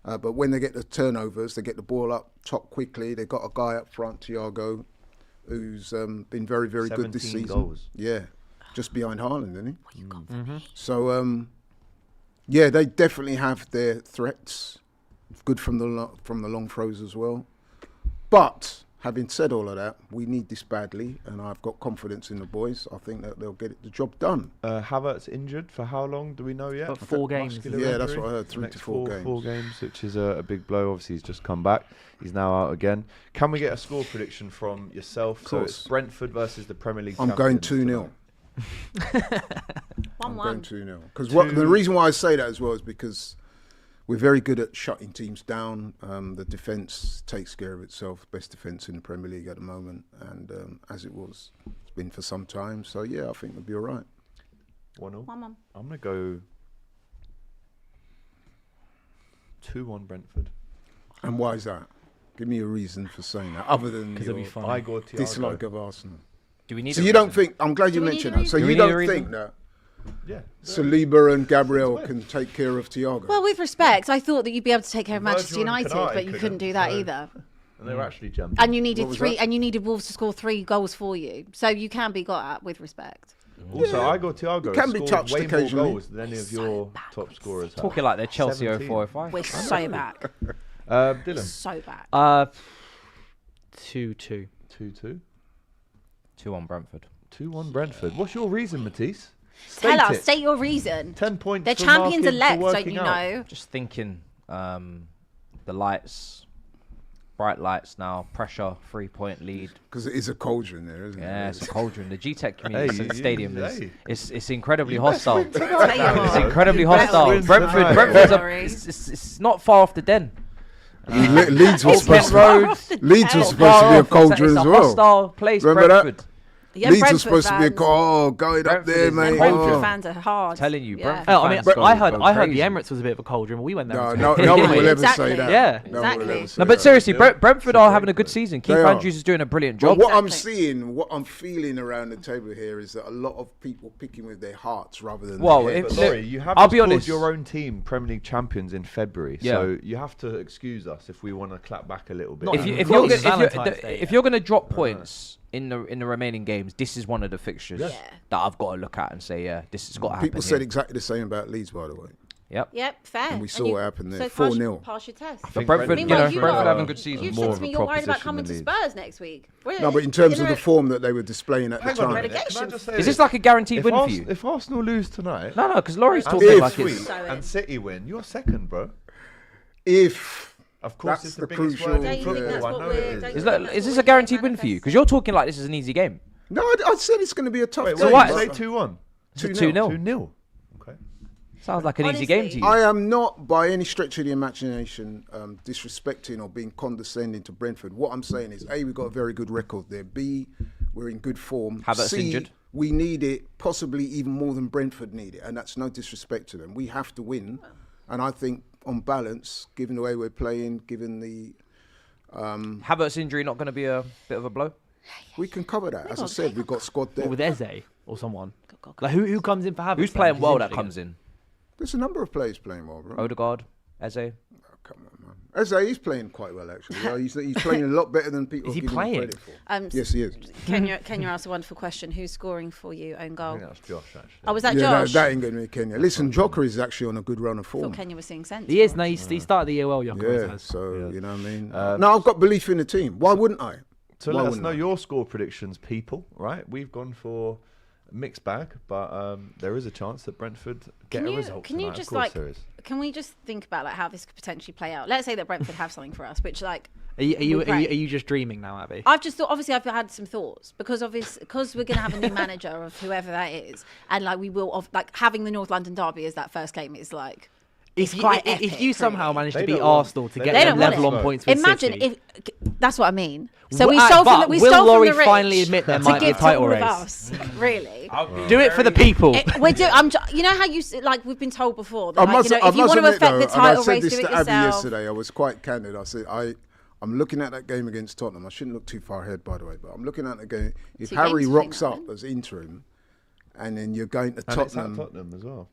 But when they get the turnovers, they get the ball up top quickly. They've got a guy up front, Thiago, who's been very, very good this season. Goals. Yeah, just behind Haaland, isn't he? So, yeah, they definitely have their threats. Good from the long throws as well. But having said all of that, we need this badly, and I've got confidence in the boys. I think that they'll get the job done. Havertz injured for how long? Do we know yet? About 4 games. Yeah, that's what I heard. 3 to 4 games. 4 games, which is a big blow. Obviously, he's just come back. He's now out again. Can we get a score prediction from yourself? So it's Brentford versus the Premier League I'm going champions 2-0. 1-1. I'm going 2-0. Because the reason why I say that as well is because we're very good at shutting teams down. The defence takes care of itself. Best defence in the Premier League at the moment, and as it's been for some time. So yeah, I think we'll be all right. 1-0. 1-1. I'm going to go 2-1 Brentford. And why is that? Give me a reason for saying that, other than your Igor Thiago. dislike of Arsenal. Do we need? So you don't think? I'm glad you mentioned that. So you don't think that? Yeah. Saliba and Gabriel can take care of Thiago. Well, with respect, I thought that you'd be able to take care of Manchester Virgil and United, Kanate but you couldn't do that either. And they were actually jumping. And you needed you needed Wolves to score 3 goals for you, so you can be got at with respect. Also, Igor Thiago can be scored touched way more occasionally. goals than any of your top scorers. Talking like they're Chelsea 0405. We're so back. Dylan. So back. 2-2. 2-2. 2-1 Brentford. 2-1 Brentford. What's your reason, Matisse? State your reason. 10 points. They're for champions marking, elect, for don't you know? Just thinking, the lights, bright lights now, pressure, 3-point lead. Because it is a cauldron there, isn't it? Yeah, it's a cauldron. The G-Tech Community Stadium it's incredibly hostile. It's incredibly hostile. Brentford's it's not far off the Den. Leeds was supposed to be a cauldron as well. It's a hostile place, Remember Brentford. that? Leeds was supposed to be going up there, mate. Brentford fans are hard. Telling you, yeah. Brentford. I heard the Emirates was a bit of a cauldron, but we went there. No one will ever say that. Yeah, exactly. No, but seriously, Brentford are having a good season. Keith Andrews is doing a brilliant job. What I'm seeing, what I'm feeling around the table here is that a lot of people picking with their hearts rather than their heads. Sorry, you have I'll be honest. Your own team Premier League champions in February, so you have to excuse us if we want to clap back a little bit. If you're going to drop points in the remaining games, this is one of the fixtures that I've got to look at and say, this has got to happen. People said exactly the same about Leeds, by the way. Yep, fair. And we saw what happened there. So 4-0. pass your test. But Brentford, Meanwhile, Brentford having a good season. You've more said of to me a you're worried about proposition coming than to Leeds. Spurs next week. No, but in terms of the form that they were displaying at the Hang on a time. minute. Can I Relegation. just say Is this like a guaranteed win for you? If Arsenal lose tonight, No, because Laurie's and talking If- like sweet, it's. So and City win, you're second, bro. If Of course, That's it's the the biggest crucial- word Don't in you think football. that's I what know we're- it don't is. you think Is this a guaranteed win for you? Because you're talking like this is an easy game. No, I said it's going to be a tough Wait, game. what? what? Say 2-1. It's a 2-0. 2-0. Okay. Sounds like an easy game to you. I am not, by any stretch of the imagination, disrespecting or being condescending to Brentford. What I'm saying is, A, we've got a very good record there. B, we're in good form. Havertz C, injured. we need it, possibly even more than Brentford need it. And that's no disrespect to them. We have to win. And I think, on balance, given the way we're playing, given the... Havertz injury not going to be a bit of a blow? we can cover that. As I said, we've got squad there. Or with Eze or someone. Like who comes in for Havertz? Who's then? playing He's well that injured comes again. in? There's a number of players playing well, bro. Odegaard, Eze. Come on, man. Eze, he's playing quite well, actually. He's playing a lot better than people Is he give him playing? credit for. Yes, he is. Kenya asked a wonderful question. Who's scoring for you, own I goal? think that's Josh, actually. Oh, was that Yeah, Josh? that ain't going to be Kenya. Listen, Joker is actually on a good run of I form. thought Kenya was seeing sense. He is. No, he started the year well, Joker. Yeah, so, you know what I mean? Um, no, I've got belief in the team. Why wouldn't I? So Why let us wouldn't know I? your score predictions, people. Right? We've gone for a mixed bag, but there is a chance that Brentford get a result Can you tonight. just Of course like? there is. Can we just think about like how this could potentially play out? Let's say that Brentford have something for us, which like. Are you great. are you just dreaming now, Abby? I've just thought. Obviously, I've had some thoughts because we're going to have a new manager of whoever that is, and like we will like having the North London derby as that first game is like. It's quite if epic, you somehow really. manage to They beat don't want- Arsenal to they get don't them want level it. on points with Imagine City. if that's what I mean. So we But stole from the we will stole Laurie from the rich finally admit there to might be a give to title all race? of us. Really. Do it for the people. We do. You know how like we've been told before that I like, must, you know, I if you must want to admit, affect though, the and I title said race, this do it to Abby yourself. yesterday, I was quite candid. I said, I'm looking at that game against Tottenham. I shouldn't look too far ahead, by the way, but I'm looking at the game. If 2 Harry games rocks between up that, as interim, and then you're going to And it's at Tottenham, Tottenham as well.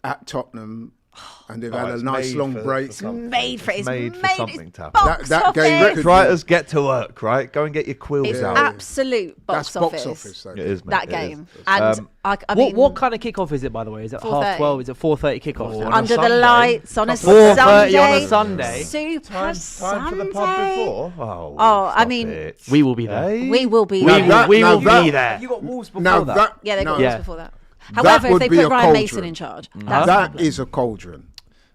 and they've Oh, had a it's nice made long for break. something. Made for It's it's made for made something it's to happen. box That game office. could- Writers, get to work, right? Go and get your quills It's out. absolute box That's office. box office. Though. It is, mate. That It game, is. and I mean, What kind of kickoff is it, by the way? Is it 4:30. 12:30? Is it 4:30 kickoff? Oh, now? on a under the Sunday? lights on a 4:30 on a Sunday. Sunday. Super Time for the pub Sunday. before. Oh, I stop mean, it. We will be there. Hey? We will be We there. will be there. You got Wolves before Now that. that Yeah, they got Yeah. Wolves before that. However, if would they be put a Ryan Mason cauldron. in charge, that's That is a cauldron.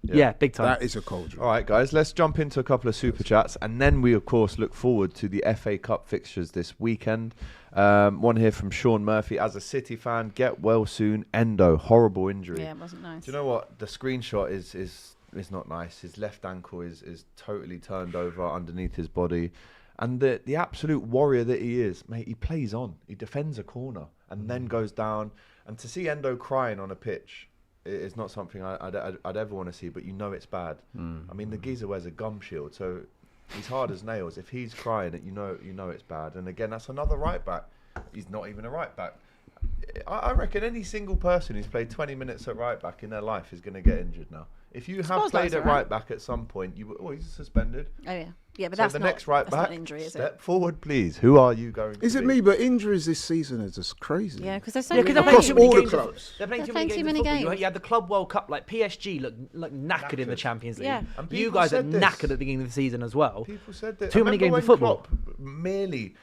Yeah, big time. That is a cauldron. All right, guys, let's jump into a couple of super chats, and then we, of course, look forward to the FA Cup fixtures this weekend. One here from Sean Murphy. As a City fan, get well soon. Endo, horrible injury. yeah, it wasn't nice. Do you know what? The screenshot is not nice. His left ankle is totally turned over underneath his body. And the absolute warrior that he is, mate, he plays on. He defends a corner and then goes down. And to see Endo crying on a pitch is not something I'd ever want to see, but you know it's bad. I mean, the geezer wears a gum shield, so he's hard as nails. If he's crying, you know it's bad. And again, that's another right back. He's not even a right back. I reckon any single person who's played 20 minutes at right back in their life is going to get injured now. If you have Suppose played that's at all right. right back at some point, he's suspended. Oh yeah, yeah, but So that's the not, next right that's back, not an injury, is step it? forward, please. Who are you going to Is it be? me? But injuries this season are just crazy. Yeah, because there's so Yeah, many because Across they're games. playing too many all the games of clubs. They're playing They're too many playing games too of many football. games. You had the Club World Cup, like PSG look knackered in the Champions League. Yeah. And You people guys are said this. knackered at the beginning of the season as well. People said that. Too many games of football. Klopp merely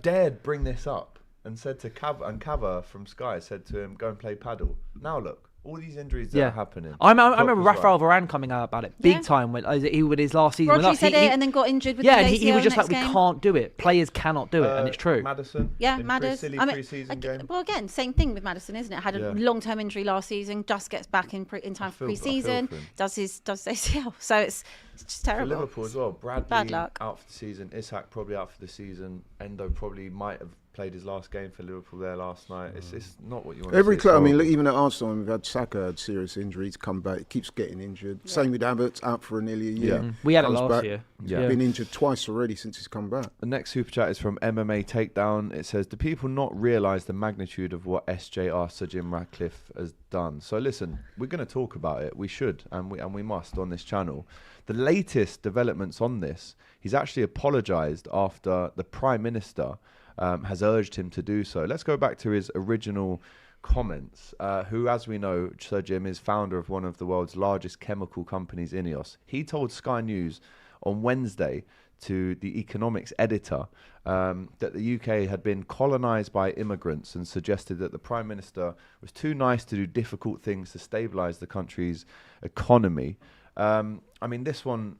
dared bring this up and said to Cava from Sky said to him, "Go and play paddle." Now look, all these injuries that are happening. I Klopp remember was Rafael right. Varane coming out about it big Yeah. time when he with his last season. Rodri said it and then got injured with yeah, the and he was ACL just like, next we game. can't do it. Players cannot do it, and it's true. Maddison. Yeah, in Madders. Silly I mean, pre-season game. well, again, same thing with Maddison, isn't it? Had a Yeah. long-term injury last season. Just gets back in time for I feel pre-season. for him. Does ACL. So it's just For terrible. Liverpool as well. Bradley Bad luck. out for the season. Isak probably out for the season. Endo probably might have played his last game for Liverpool there last night. It's not what you want Every to see. club, I mean, It's look, even at Arsenal, we've had Saka had serious injuries, come back, keeps getting injured. Same with Havertz, out for nearly a year. Yeah. We had it Comes last back. year. Yeah. Been injured twice already since he's come back. The next super chat is from MMA Takedown. It says, "Do people not realise the magnitude of what SJR Sir Jim Ratcliffe has done?" So listen, we're going to talk about it. We should, and we must on this channel. The latest developments on this, he's actually apologised after the Prime Minister has urged him to do so. Let's go back to his original comments, who, as we know, Sir Jim, is founder of one of the world's largest chemical companies, INEOS. He told Sky News on Wednesday to the economics editor that the UK had been colonised by immigrants, and suggested that the Prime Minister was too nice to do difficult things to stabilise the country's economy. I mean, this one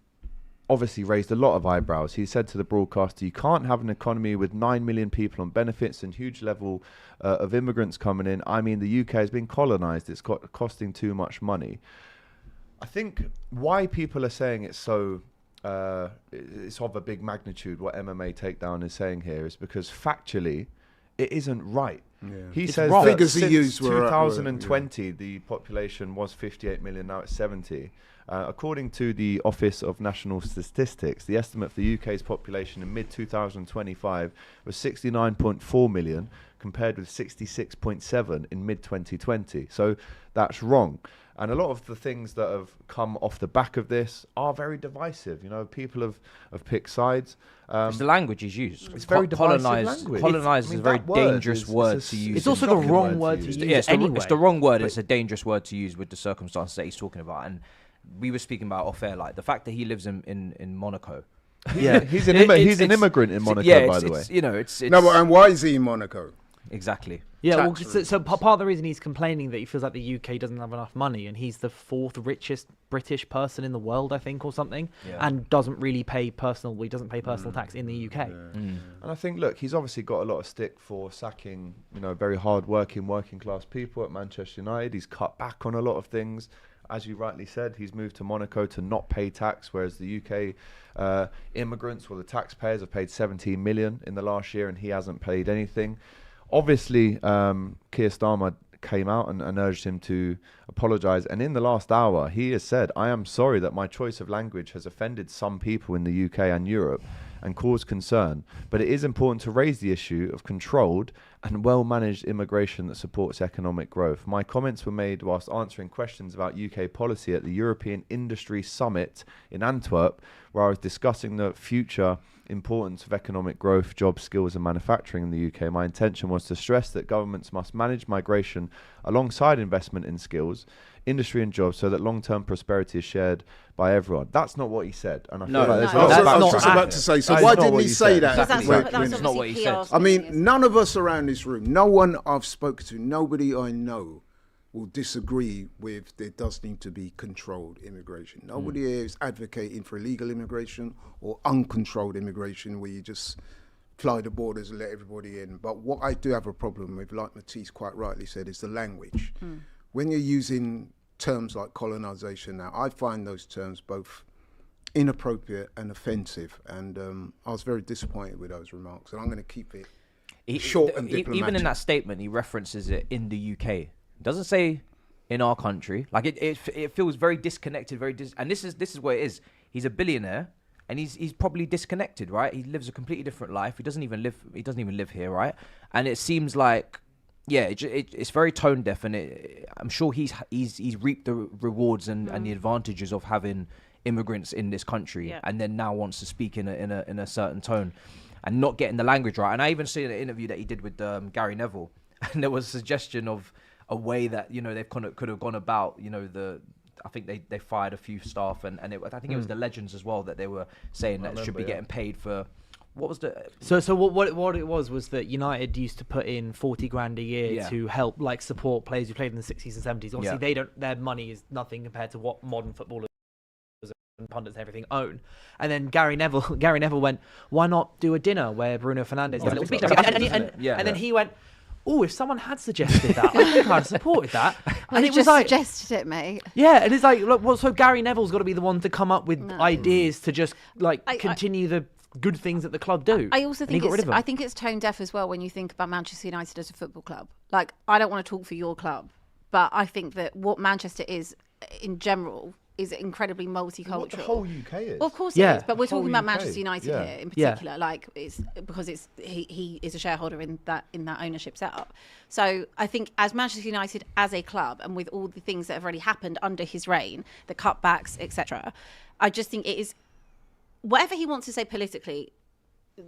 obviously raised a lot of eyebrows. He said to the broadcaster, you can't have an economy with 9 million people on benefits and huge level of immigrants coming in. I mean, the UK has been colonised. It's costing too much money. I think why people are saying it's so... it's of a big magnitude, what MMA Takedown is saying here, is because factually it isn't right. He says that figures he since used were 2020 the population was 58 million, now it's 70. According to the Office of National Statistics, the estimate for the UK's population in mid-2025 was 69.4 million, compared with 66.7 in mid-2020. So that's wrong. And a lot of the things that have come off the back of this are very divisive. You know, people have picked sides. It's the language is used. It's very divisive language. Colonized is a very dangerous word to use. It's also the wrong word to use. Yeah, anyway. It's the wrong word. It's a dangerous word to use with the circumstances that he's talking about. And we were speaking about off air, like the fact that he lives in Monaco. He's an immigrant in Monaco, by the way. You know, it's no, but and why is he in Monaco? Exactly. Yeah, well, so part of the reason he's complaining that he feels like the UK doesn't have enough money, and he's the 4th richest British person in the world, I think, or something, and doesn't really pay personal tax in the UK. And I think, look, he's obviously got a lot of stick for sacking, you know, very hard-working, working-class people at Manchester United. He's cut back on a lot of things. As you rightly said, he's moved to Monaco to not pay tax, whereas the UK immigrants, or the taxpayers, have paid 17 million in the last year, and he hasn't paid anything. Obviously, Keir Starmer came out and urged him to apologise. And in the last hour, he has said, I am sorry that my choice of language has offended some people in the UK and Europe and caused concern. But it is important to raise the issue of controlled and well-managed immigration that supports economic growth. My comments were made whilst answering questions about UK policy at the European Industry Summit in Antwerp, where I was discussing the future importance of economic growth, jobs, skills and manufacturing in the UK. My intention was to stress that governments must manage migration alongside investment in skills, industry and jobs, so that long-term prosperity is shared by everyone. That's not what he said. And I feel like there's I was just about to say, so why didn't he say that? That's not what he said. I mean, none of us around this room, no one I've spoken to, nobody I know will disagree with there does need to be controlled immigration. Nobody here is advocating for illegal immigration or uncontrolled immigration where you just fly the borders and let everybody in. But what I do have a problem with, like Matisse quite rightly said, is the language. When you're using terms like colonisation now, I find those terms both inappropriate and offensive. And I was very disappointed with those remarks. And I'm going to keep it short and diplomatic. Even in that statement, he references it in the UK. Doesn't say in our country. Like it feels very disconnected, and this is what it is. He's a billionaire, and he's probably disconnected, right? He lives a completely different life. He doesn't even live here, right? And it seems like, it's very tone deaf, and I'm sure he's reaped the rewards and the advantages of having immigrants in this country, and then now wants to speak in a certain tone, and not getting the language right. And I even see an interview that he did with Gary Neville, and there was a suggestion of a way that, you know, they could have gone about, you know, I think they fired a few staff, and I think it was the legends as well that they were saying that should be getting paid for. What was the so what it was that United used to put in 40 grand a year to help like support players who played in the 60s and 70s. Obviously their money is nothing compared to what modern footballers and pundits and everything own. And then Gary Neville went, why not do a dinner where Bruno Fernandes did a little speech, and then he went, oh, if someone had suggested that, I think I'd have supported that. And it was like, suggested it, mate. Yeah, and it's like, look, well, so Gary Neville's got to be the one to come up with ideas to just like continue the good things that the club do. I also think it's tone deaf as well when you think about Manchester United as a football club. Like, I don't want to talk for your club, but I think that what Manchester is in general is incredibly multicultural. What the whole UK is. Well, of course it is, but we're talking about Manchester United here in particular. Like, it's because he is a shareholder in that ownership setup. So I think as Manchester United as a club, and with all the things that have already happened under his reign, the cutbacks, etc., I just think it is whatever he wants to say politically.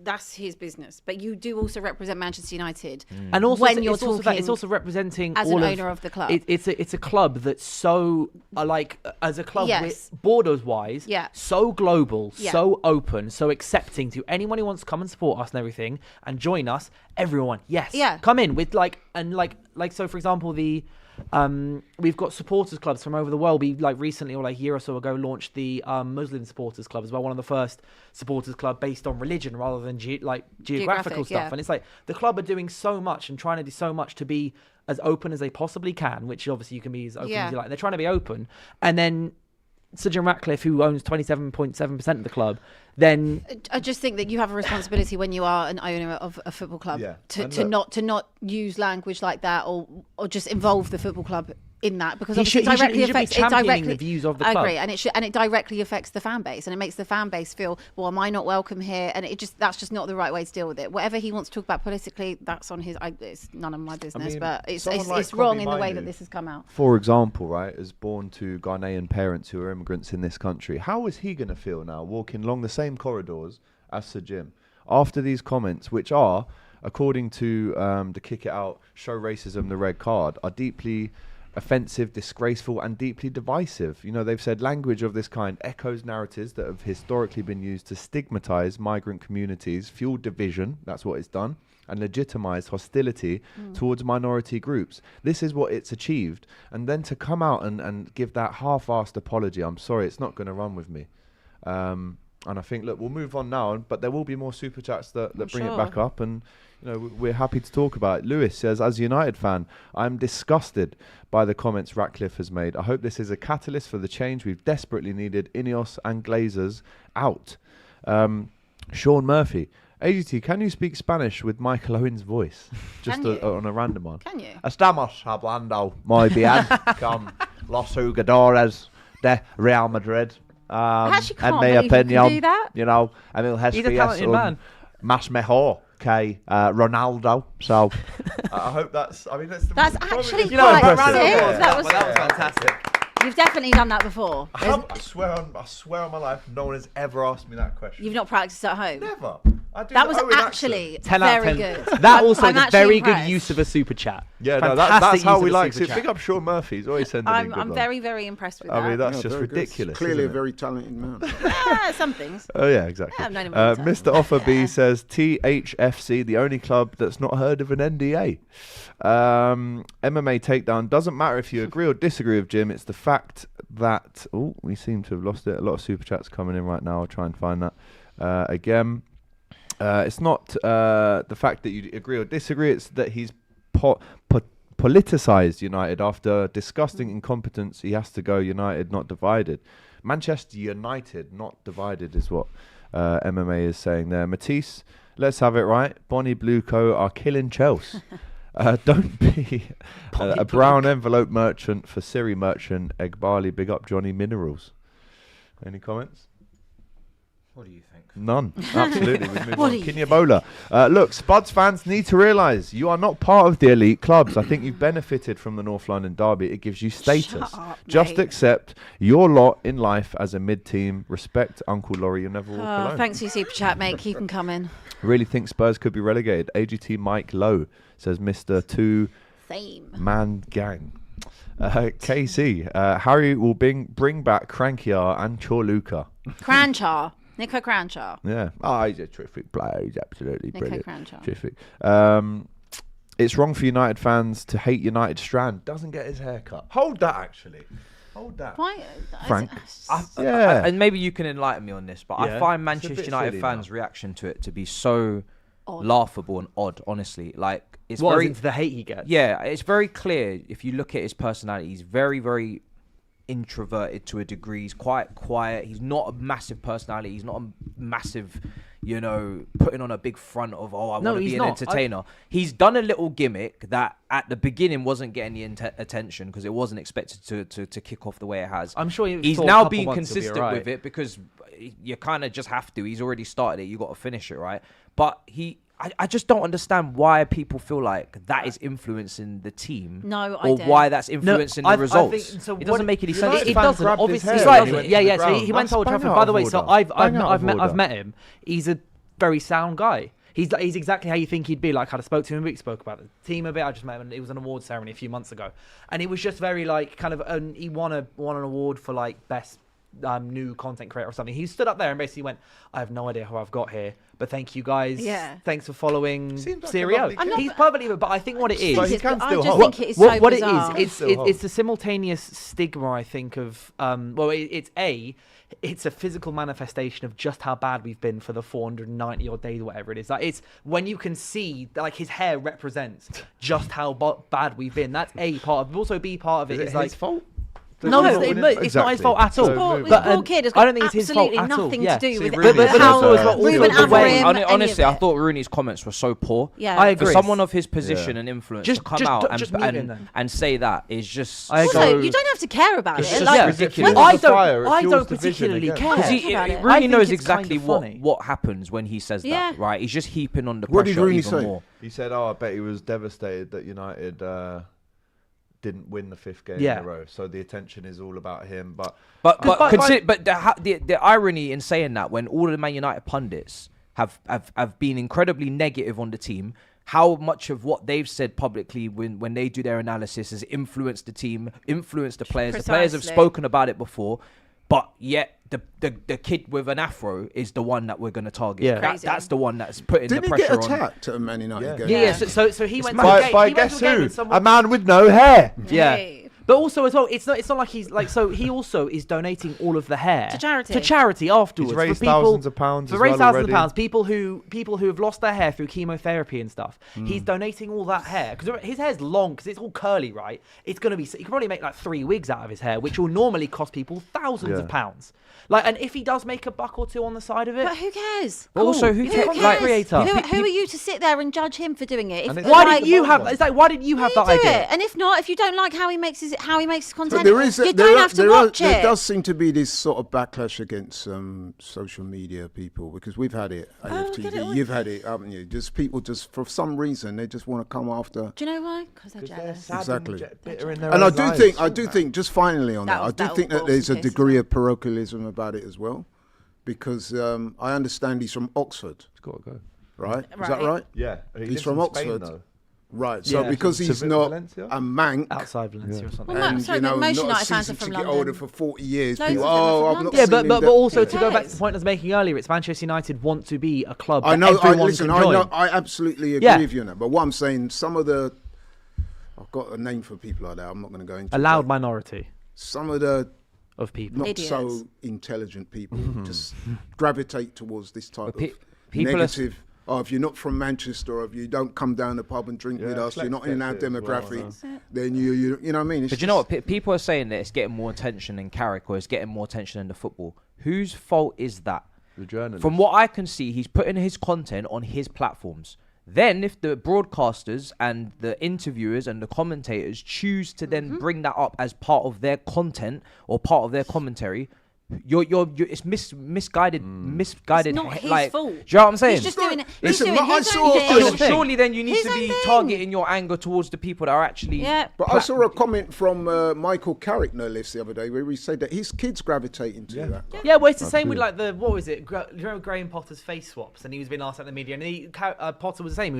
that's his business. But you do also represent Manchester United. And also, when you're it's also talking it's also representing as an owner of the club. It's a club that's so as a club Yes. borders wise, so global, so open, so accepting to anyone who wants to come and support us and everything and join us. Everyone, come in with so. For example, we've got supporters clubs from over the world. We recently, or a year or so ago, launched the Muslim supporters club as well. One of the first supporters club based on religion rather than geographical stuff. And it's like the club are doing so much and trying to do so much to be as open as they possibly can, which obviously you can be as open as you like. They're trying to be open, and then Sir Jim Ratcliffe, who owns 27.7% of the club, then I just think that you have a responsibility when you are an owner of a football club to not use language like that or just involve the football club in that, because obviously it directly affects the views of the club. I agree, and it directly affects the fan base, and it makes the fan base feel, well, am I not welcome here? And that's just not the right way to deal with it. Whatever he wants to talk about politically, that's on his. It's none of my business, but it's wrong in the way that this has come out. For example, right, is born to Ghanaian parents who are immigrants in this country. How is he going to feel now walking along the same corridors as Sir Jim after these comments, which are, according to the Kick It Out, show racism, the red card, are deeply offensive, disgraceful, and deeply divisive. You know, they've said language of this kind echoes narratives that have historically been used to stigmatize migrant communities, fuel division, that's what it's done, and legitimize hostility towards minority groups. This is what it's achieved. And then to come out and give that half-assed apology, I'm sorry, it's not going to run with me. And I think, look, we'll move on now, but there will be more super chats that bring it back up, and you know, we're happy to talk about it. Lewis says, as a United fan, I'm disgusted by the comments Ratcliffe has made. I hope this is a catalyst for the change we've desperately needed. Ineos and Glazers out. Sean Murphy, AGT, can you speak Spanish with Michael Owen's voice? Just on a random one. Can you? Estamos hablando muy bien con los jugadores de Real Madrid. I actually can't believe you can do that. You know, Emil Heskey más mejor que Ronaldo. So I hope that's. I mean, that's actually quite impressive. That was fantastic. You've definitely done that before. I swear on my life, no one has ever asked me that question. You've not practiced at home? Never. That was actually 10 out of 10. very good. That also is a very impressed. good use of a super chat. Yeah, no, that's how we like it. Pick up Sean Murphy. He's always sending in good I'm ones. very, very impressed with that. I mean, that's just ridiculous. Clearly a very talented man. Some things. Oh, yeah, exactly. Yeah, I've known him all the time. Mr. Offerby says, THFC, the only club that's not heard of an NDA. MMA takedown. Doesn't matter if you agree or disagree with Jim. It's the fact that... Oh, we seem to have lost it. A lot of super chats coming in right now. I'll try and find that again. It's not the fact that you agree or disagree. It's that he's politicised United after disgusting incompetence. He has to go United, not divided. Manchester United, not divided, is what MMA is saying there. Matisse, let's have it right. Bonnie Blueco are killing Chelsea. Don't be a brown envelope merchant for Siri merchant. Egg Barley, big up Johnny Minerals. Any comments? What do you think? None. Absolutely. We move on. Kinyabola. Look, Spuds fans need to realise you are not part of the elite clubs. I think you've benefited from the North London derby. It gives you status. Shut up, Just mate. accept your lot in life as a mid-team. Respect Uncle Laurie. You'll never walk alone. Thanks for your super chat, mate. Keep them coming. Really think Spurs could be relegated. AGT Mike Lowe says Mr. Two-Man Gang. KC. Harry will bring back Crankier and Chorluka. Cranchar. Nico Cranchar. Yeah. Oh, he's a terrific player. He's absolutely Nico brilliant. Cranchar. Terrific. It's wrong for United fans to hate United. Strand doesn't get his hair cut. Hold that, actually. Hold that. Why? Frank. And maybe you can enlighten me on this, but I find It's a Manchester bit United silly fans' now. reaction to it to be so Odd. laughable and odd, honestly. Like, it's What, very... into the hate he gets? Yeah, it's very clear. If you look at his personality, he's very, very introverted to a degree. He's quite quiet. He's not a massive personality. He's not a massive, you know, putting on a big front of, I want to be an entertainer. He's done a little gimmick that at the beginning wasn't getting the attention because it wasn't expected to kick off the way it has. I'm sure he's now being consistent with it because you kind of just have to. He's already started it. You got to finish it, right? But I just don't understand why people feel like that is influencing the team. No, I or don't. why that's influencing the results. I think, so it doesn't make any sense. It doesn't. Obviously, his it's hair like when he yeah. went to the So he ground. went to Old That's Trafford. bang By out the of way, so order. I've met him. He's a very sound guy. He's exactly how you think he'd be. Like, I spoke to him, we spoke about the team a bit. I just met him. It was an award ceremony a few months ago, and he was just very like kind of. He won an award for like best new content creator or something. He stood up there and basically went, "I have no idea how I've got here, but thank you guys. Yeah. Thanks for following Seems like Serio." a lovely He's perfectly, but I think what it is. But he can I still just hold. think it is so What it bizarre. is, it's a simultaneous stigma, I think, of it's a physical manifestation of just how bad we've been for the 490 odd days or whatever it is. Like, it's when you can see, like, his hair represents just how bad we've been. That's A part of it. Also B part of it is like his fault? No, it's not his fault at all. The poor kid has I got don't think it's his fault absolutely at all. nothing Yeah. to do See, with Rooney- how also Ruben the way- Amorim, any honestly, of I it. thought Rooney's comments were so poor. Yeah. I agree. For someone of his position and influence Just- to come just- out just mute him then. and say that is just I Also, so... you don't have to care about It's it. just Like, ridiculous. when- I fire, it don't fuels division particularly again. care. Because He, about it. I Rooney think knows it's kind exactly of what funny. happens when he says Yeah. that, right? He's just heaping on the What did pressure Rooney even say? more. He said, "Oh, I bet he was devastated that United didn't win the 5th game Yeah. in a row. So the attention is all about him." But But But- the irony in saying that, when all of the Man United pundits have been incredibly negative on the team, how much of what they've said publicly when they do their analysis has influenced the team, influenced the players. The players have Precisely. spoken about it before, but yet the kid with an afro is the one that we're going to target. Yeah. Crazy. That's the one that's putting Didn't the he pressure get on. attacked at a Man United game? Yeah. So he went to a by, game. by He went guess to a game who? with someone. A man with no hair. Yeah. Hey. But also as well, it's not like he's like, so he also is donating all of the hair To charity. afterwards. He's raised for people, thousands of pounds For as raised well thousands already. of pounds. People who have lost their hair through chemotherapy and stuff. He's donating all that hair because his hair's long because it's all curly, right? It's gonna be. You can probably make like 3 wigs out of his hair, which will normally cost people thousands of pounds. Like, and if he does make a buck or two on the side of it, But who cares? But also, who Who cares? cares? Like, creator. Who are you to sit there and judge him for doing it? And If, it's- why like, didn't you have? It's like, why didn't you have that do idea? it? And if not, if you don't like how he makes his content, But there is you don't have to watch there it. does seem to be this sort of backlash against social media people, because we've had it. get it all. You've had it, haven't you? Just people just for some reason they just want to come after. Do you know why? Because they're jealous. Exactly. Bitter in their And I own do lives. think just finally on that, I do That'll think that balls there's a and pisses degree out. of parochialism about it as well, because I understand he's from Oxford, It's got to go. right? Is that Right. right? Yeah, he He's lives from in Spain, Oxford. though. Right. So Yeah. because To he's Valencia? not a mank. Outside Valencia or something. Well, And sorry, you know, most not a United fans are season from ticket London. holder for 40 years. Loads People, of them are from I've London. not Yeah, seen but him but there." also Who to go back to cares? the point I was making earlier, it's Manchester United want to be a club. I that know. everyone Listen, can I join. know. I absolutely agree Yeah. with you on that. But what I'm saying, some of the, I've got a name for people like that. I'm not going to go into A loud it. minority Some of the of people. not Idiots. so intelligent people just gravitate towards this type But of people are negative. Oh, if you're not from Manchester, or if you don't come down the pub and drink with us, you're not in our demographic. Then you know what I mean. It's But you know what? People are saying that it's getting more attention than Carrick, or it's getting more attention than the football. Whose fault is that? The journalist. From what I can see, he's putting his content on his platforms. Then, if the broadcasters and the interviewers and the commentators choose to then bring that up as part of their content or part of their commentary, it's misguided. It's not his like, fault. do you know what I'm saying? He's just doing it. He's Listen, doing but I his saw- own I thing. saw- Surely then you need His to own be thing. targeting your anger towards the people that are actually. Yeah. But I saw a comment from Michael Carrick, no less, the other day, where he said that his kids gravitate into that. Yeah, well, it's the same with like what was it? Do you remember Graham Potter's face swaps? And he was being asked at the media, and Potter was the same. He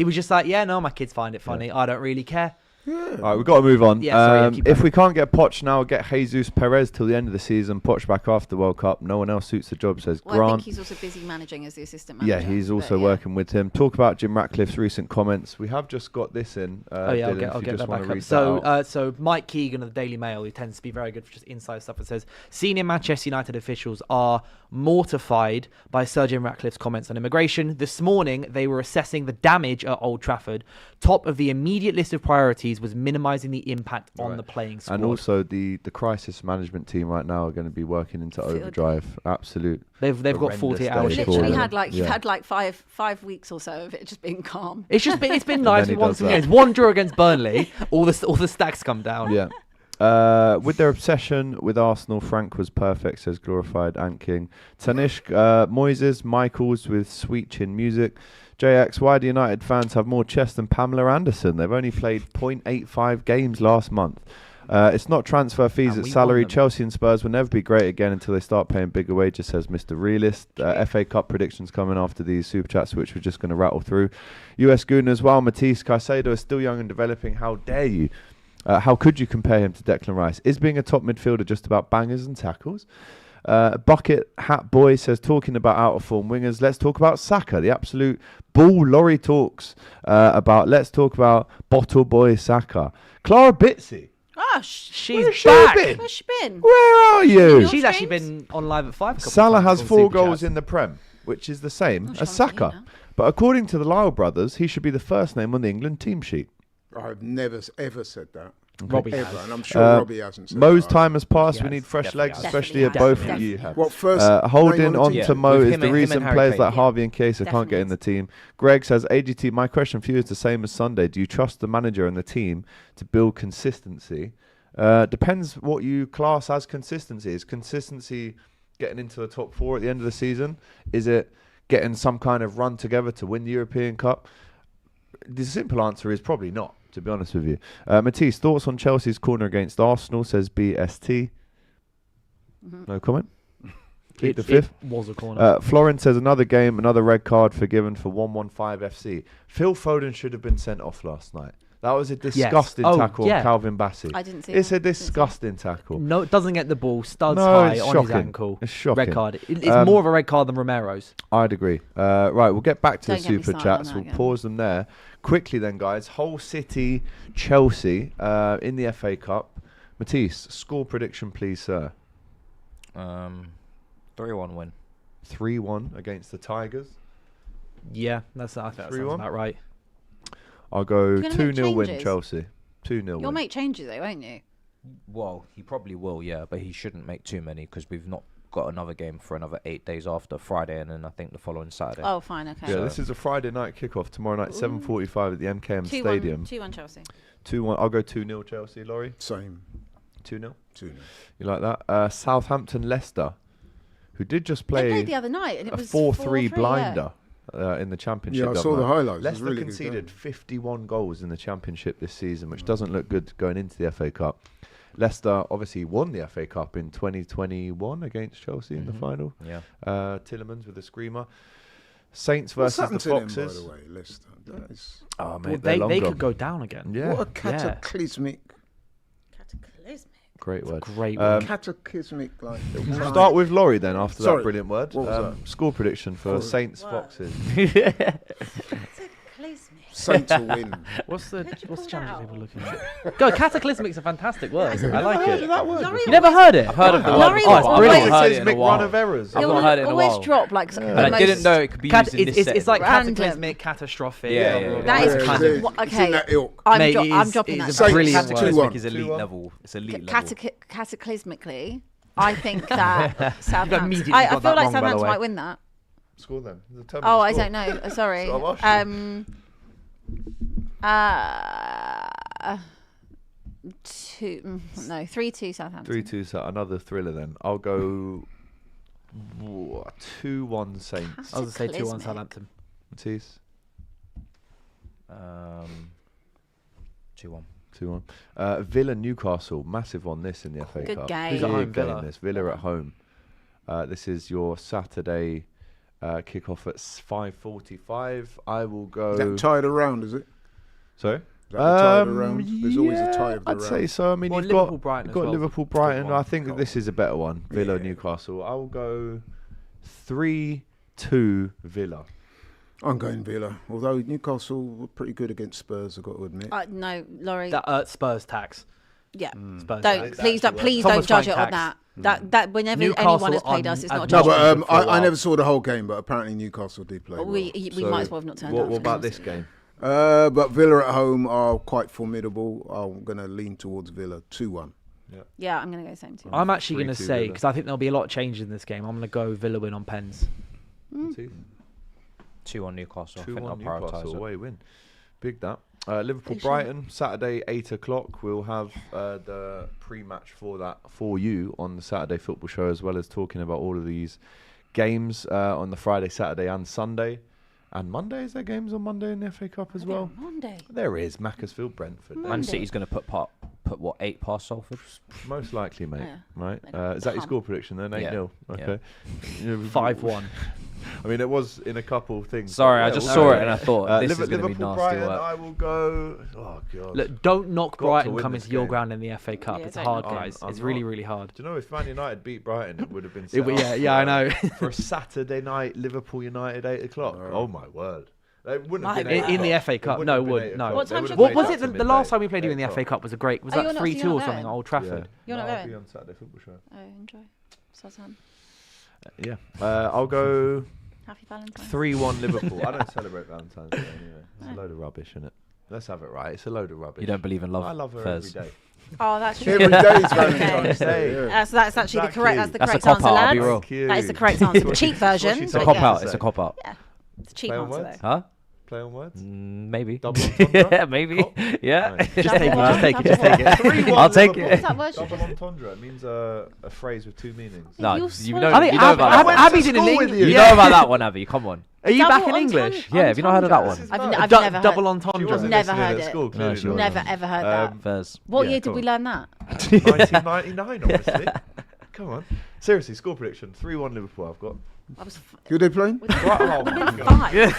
was just like, yeah, no, my kids find it funny. I don't really care. All right, we've got to move on. Yeah, sorry, keep if going. we can't get Poch now, get Jesus Perez till the end of the season. Poch back after the World Cup. No one else suits the job, says Well, I Grant. think he's also busy managing as the assistant manager. Yeah, he's also but, yeah. working with him. Talk about Jim Ratcliffe's recent comments. We have just got this in. Oh yeah, Dylan, I'll if you get just that wanna back up. read that out. So Mike Keegan of the Daily Mail, who tends to be very good for just inside stuff, it says senior Manchester United officials are mortified by Sir Jim Ratcliffe's comments on immigration. This morning, they were assessing the damage at Old Trafford. Top of the immediate list of priorities was minimising the impact on the playing squad. And also the crisis management team right now are going to be working into overdrive. Absolute. They've got 48 hours. day. Literally Yeah. had like you've Yeah. had like five weeks or so of it just being calm. It's been nice he with one does some that. games. One draw against Burnley, all the stacks come down. Yeah. With their obsession with Arsenal, Frank was perfect, says glorified Ant King. Tanishk, Moises, Michaels with sweet chin music. JX, why do United fans have more chest than Pamela Anderson? They've only played 0.85 games last month. It's not transfer fees, And it's we salary. won them. Chelsea and Spurs will never be great again until they start paying bigger wages, says Mr. Realist. FA Cup predictions coming after these super chats, which we're just going to rattle through. US Goon as well. Matisse Caicedo is still young and developing. How dare you? How could you compare him to Declan Rice? Is being a top midfielder just about bangers and tackles? Bucket Hat Boy says, talking about out of form wingers, let's talk about Saka, the absolute bull. Laurie talks let's talk about Bottle Boy Saka. Clara Bitsy, Oh, She's where's she back. been? where's she been? Where are you? She's actually been on live at 5. Salah has 4 goals in the Prem, which is the same Oh, as she's on to you Saka. now. But according to the Lyle brothers, he should be the first name on the England team sheet. I've never ever said that. Robbie Ever, has. and I'm sure Robbie hasn't said Mo's that. time has passed. He We has. need fresh Definitely legs, has. especially Definitely if both has. of you Definitely. have. What first? Holding name on the to team? Mo With is him the and- him reason and Harry players Kane. like Harvey and Case can't get in the team. Greg says, AGT, my question for you is the same as Sunday. Do you trust the manager and the team to build consistency? Depends what you class as consistency. Is consistency getting into the top 4 at the end of the season? Is it getting some kind of run together to win the European Cup? The simple answer is probably not, to be honest with you. Matisse, thoughts on Chelsea's corner against Arsenal, says BST. No comment? Keep the fifth. It was a corner. Florence says, another game, another red card forgiven for 115 FC. Phil Foden should have been sent off last night. That was a disgusting Oh, tackle yeah. of Calvin Bassey. I didn't see It's that. a disgusting tackle. No, it doesn't get the ball. Studs No, high it's on his shocking. ankle. It's shocking. Red card. It's more of a red card than Romero's. I'd agree. Right, we'll get back to Don't the get me super started on chats. that We'll again. pause them there. Quickly then, guys. Hull City, Chelsea in the FA Cup. Matisse, score prediction, please, sir. 3-1 win. 3-1 against the Tigers. Yeah, I think that sounds 3-1? about right. I'll go You're gonna make 2-0 win, changes? Chelsea. 2-0 You'll win. make changes though, won't you? Well, he probably will, yeah, but he shouldn't make too many because we've not got another game for another 8 days after Friday and then I think the following Saturday. Oh, fine, okay. Yeah, this is a Friday night kickoff tomorrow night, 7:45 at the MKM 2-1 Stadium. 2-1 Chelsea. 2-1. I'll go 2-0 Chelsea, Laurie. Same. 2-0. 2-0. You like that? Southampton Leicester, who did just They play played the other night and it a was 4-3 yeah. blinder in the Championship. Yeah, I saw the highlights. It was Leicester really good conceded game. 51 goals in the Championship this season, which doesn't look good going into the FA Cup. Leicester obviously won the FA Cup in 2021 against Chelsea in the final. Yeah. Tillemans with a screamer. Saints What's versus happened the to them, Foxes. by the way, Leicester? That is, Oh, mate, Well, they're long they gone. could go down again. Yeah, what a cataclysmic, Cataclysmic. great word. Great word. cataclysmic, like. We'll start with Laurie then after Sorry, that brilliant word. what was that? Score prediction for Sorry. Saints What? Foxes. Cataclysmic. Saints will win. What's the Where'd you what's pull challenge that people out? looking at? Go, cataclysmic's a fantastic word. I like it. Laurie You never heard it? I've heard of the Laurie word was before. always- I've not heard it in a Cataclysmic while. run of errors. I've You'll not heard it in a always while. drop like But I didn't know it could be used in this It's setting. like Random. cataclysmic, catastrophic. Yeah, yeah, yeah. That is Yeah, kind it's of in okay. that ilk. I'm Mate, it I'm is- dropping it that. is a down. brilliant Cataclysmic. word. Cataclysmic is 2-1. elite level. It's elite level. Cataclysmically, I think that Southampton. immediately I got feel that like wrong, by the Southampton way. might win that. Score then. Oh, I don't know. Sorry. So I'm 3-2 Southampton. 3-2, so another thriller then. I'll go 2-1 Saints. I was going to say 2-1 Cataclysmic. Southampton. Matisse, 2-1. 2-1. Villa Newcastle, massive on this in the FA Good Cup. game. Who's at home? Big game Villa? this. Villa at home. This is your Saturday kickoff at 5:45. I will go. Is that tied around, is it? Sorry? Is that the tie of the round? There's always a tie of the I'd round. say so. I mean, Well, you've got Liverpool-Brighton you've as got well. Liverpool-Brighton. Good one. I think that this is a better one. Villa Yeah. Newcastle. I will go 3-2 Villa. I'm going Villa. Although Newcastle were pretty good against Spurs, I've got to admit. No, Laurie. That Spurs tax. Yeah. Spurs Don't tax. please don't please Thomas don't judge it Frank on tax. that. Whenever Newcastle anyone has played us, it's not a No, judgment. but I never saw the whole game, but apparently Newcastle did play well. we So might as well have not turned what, up. what about this game? But Villa at home are quite formidable. I'm going to lean towards Villa 2-1. Yeah, I'm going to go same too. I'm actually going to 3-2 say, Villa. because I think there'll be a lot of changes in this game, I'm going to go Villa win on pens. Matisse? 2-1 Newcastle. I think 2-1 I'll Newcastle, prioritise it. away win. Big that. Liverpool-Brighton, Saturday, 8 o'clock. We'll have the pre-match for that for you on the Saturday Football Show, as well as talking about all of these games on the Friday, Saturday and Sunday. And Monday, is there games on Monday in the FA Cup as well? Monday. There is. Macclesfield, Brentford. Man City's going to put put what 8 past Salford. Most likely, mate. Yeah. Right? They're Is that your pump. score prediction then? 8-0. Okay. 5-1. I mean, it was in a couple of things. Sorry, but I just saw it and I thought this is going to be Liverpool, nasty Brighton, work. I will go. Oh god. Look, don't knock Got to Brighton win coming this to your game. ground in the FA Cup. Yeah, It's don't hard, knock it. guys. I'm It's really, not. really hard. Do you know if Man United beat Brighton, it would have been. It would- set up yeah, I know. for a Saturday night Liverpool United 8 o'clock. Oh my word. They wouldn't have My been 8 God. in the o'clock. FA Cup. It No, wouldn't have been 8 no. o'clock. What They time would should have we What made was that it? to The midday. last time we played you in 8 the FA o'clock. Cup was a great. Was Oh, that you're not- 3-2 you're or not something going? at Old Trafford? You're not I'll going? be on Saturday Football Show. Oh, enjoy. Southampton. Yeah. I'll go Happy Valentine's. 3-1 Liverpool. I don't celebrate Valentine's Day anyway. It's a load of rubbish, isn't it? Let's have it right. It's a load of rubbish. You don't believe in love? I love her Fairs. every day. Oh, that's true. Every day is Valentine's Day. Day. Yeah. So that's actually the correct. That's the That's a correct cop answer, out, I'll be lads. real. Thank you. That is the correct answer. The cheap version. she It's a said. but cop yeah. out. It's a cop out. Yeah, it's a cheap Play on answer words? though. Huh? Play on words? Maybe. Double entendre? Yeah, maybe. Cop? Yeah. Nice. Just take it. Double Just take it. one, Just double take it. 3-1 I'll take Liverpool. it. What's that word? Double entendre. It means a phrase with 2 meanings. No, You you swear. know. I think You know about that one. Abby's in school with England. you. You know about that one, Abby. Come on. Are you Double back in English? Yeah. Have you not heard of that This one? is I've mad. never heard. Double She entendre. wasn't Never listening heard at it. school, clearly she she wasn't. Never ever heard that. Fairs. What yeah, year go did we on. learn that? 1999, obviously. Come on. Seriously, score prediction. 3-1 Liverpool, I've got. I was Who they playing? Right, oh my God. 5. Yeah.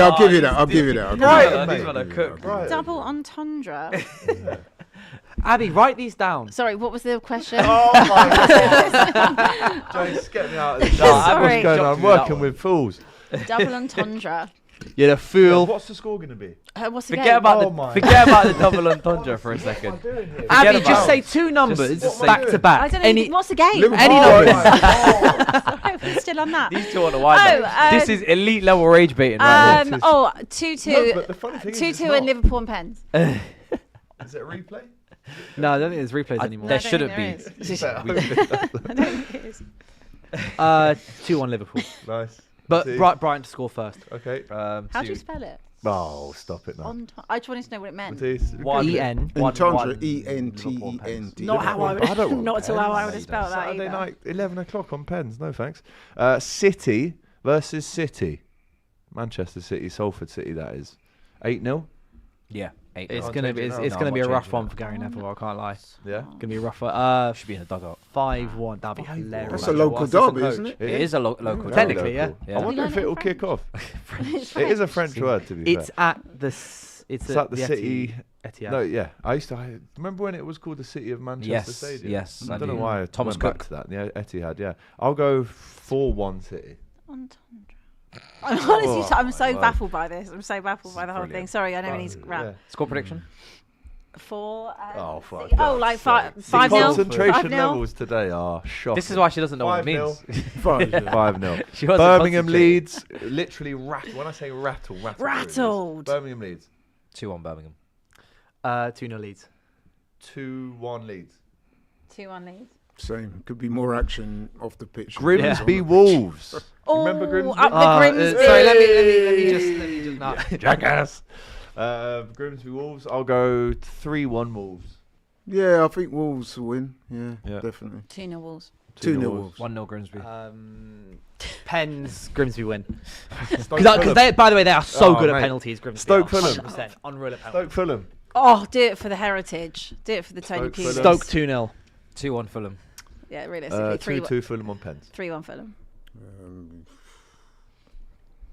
I'll give you that. I'll give you that. Right, These mate. men are cooked. Right. Double entendre. Abby, write these down. Sorry, what was the question? Oh my God. James, get me out of this. Sorry. What's going on? I'm Jumped me that working one. with fools. Double entendre. You're a fool. What's the score going to be? What's the Forget game? about Oh my. the forget about the double entendre for a second. Abby, about just it. say 2 numbers Just say- back to I back. don't know. Any. What's the game? Liverpool. Any Oh numbers. my God. Sorry, we're still on that. These two on the wide. This is elite level rage baiting right here. Oh, 2-2. No, but the funny thing is it's 2-2 not. in Liverpool and Pens. Is it a replay? No, I don't think there's replays anymore. There I don't shouldn't think be. there is. Yeah. I don't think it is. 2-1 Liverpool. Nice. But See? Brighton to score first. Okay. How do you spell it? Oh, stop it now. I just wanted to know what it meant. Matisse, One. good. E-N. Entendre. E-N-T-E-N-T. Not how I would. I don't Not want at all how I would have Pens. spelled that Saturday either. night, 11 o'clock on Pens. No thanks. City versus City. Manchester City, Salford City, that is. 8-0? Yeah. 8. It's I'll gonna change be. it It's, now. it's No, gonna I'm be a not rough changing one it. for Gary Neville. I can't lie. Yeah. Gonna be a rough one. Should be in the dugout. 5-1. That'd be hilarious. That's a local derby, isn't it? It is a local. Very Technically, local. yeah. I wonder We if learn it will it in kick off. It's It is a French. French word, to be It's fair. at the. It's at the City. Etihad. No, yeah. I remember when it was called the City of Manchester Yes. Stadium? Yes. I don't know why I Thomas went back Cook. to that. Yeah, Etihad, yeah. I'll go 4-1 City. Entendre. I'm honestly, Oh, I'm so my baffled by this. I'm so baffled by the whole thing. Brilliant. Sorry, I know we need to wrap. Yeah. Score prediction. 4. Oh, fuck. City. Oh, like 5 The 5 0. concentration 5-0. levels today are shocking. This is why she doesn't know what it 5-0. means. 5-0. She wasn't Birmingham concentrating. Leeds, literally rattle. When I say rattle. Rattled. Birmingham Leeds, 2-1 Birmingham. 2-0 Leeds. 2-1 Leeds. 2-1 Leeds. Same. Could be more action off the pitch. Grimsby Wolves. Oh, Remember Grimsby? up the Grimsby. Sorry, let me just. Jackass. Grimsby Wolves. I'll go 3-1 Wolves. Yeah, I think Wolves will win. Yeah, Yeah. definitely. 2-0 Wolves. 2-0 Wolves. 1-0 Grimsby. Pens Grimsby win. Stoke Because Fulham. they, by the way, they are so Oh, good at mate. penalties. Grimsby. Stoke are. Fulham. 100%. Unreal at penalties. Stoke Fulham. Oh, do it for the heritage. Do it for the Tony Stoke Pulis. Fulham. Stoke 2-0. 2-1 Fulham. Yeah, realistically. 2-2 Fulham on Pens. 3-1 Fulham.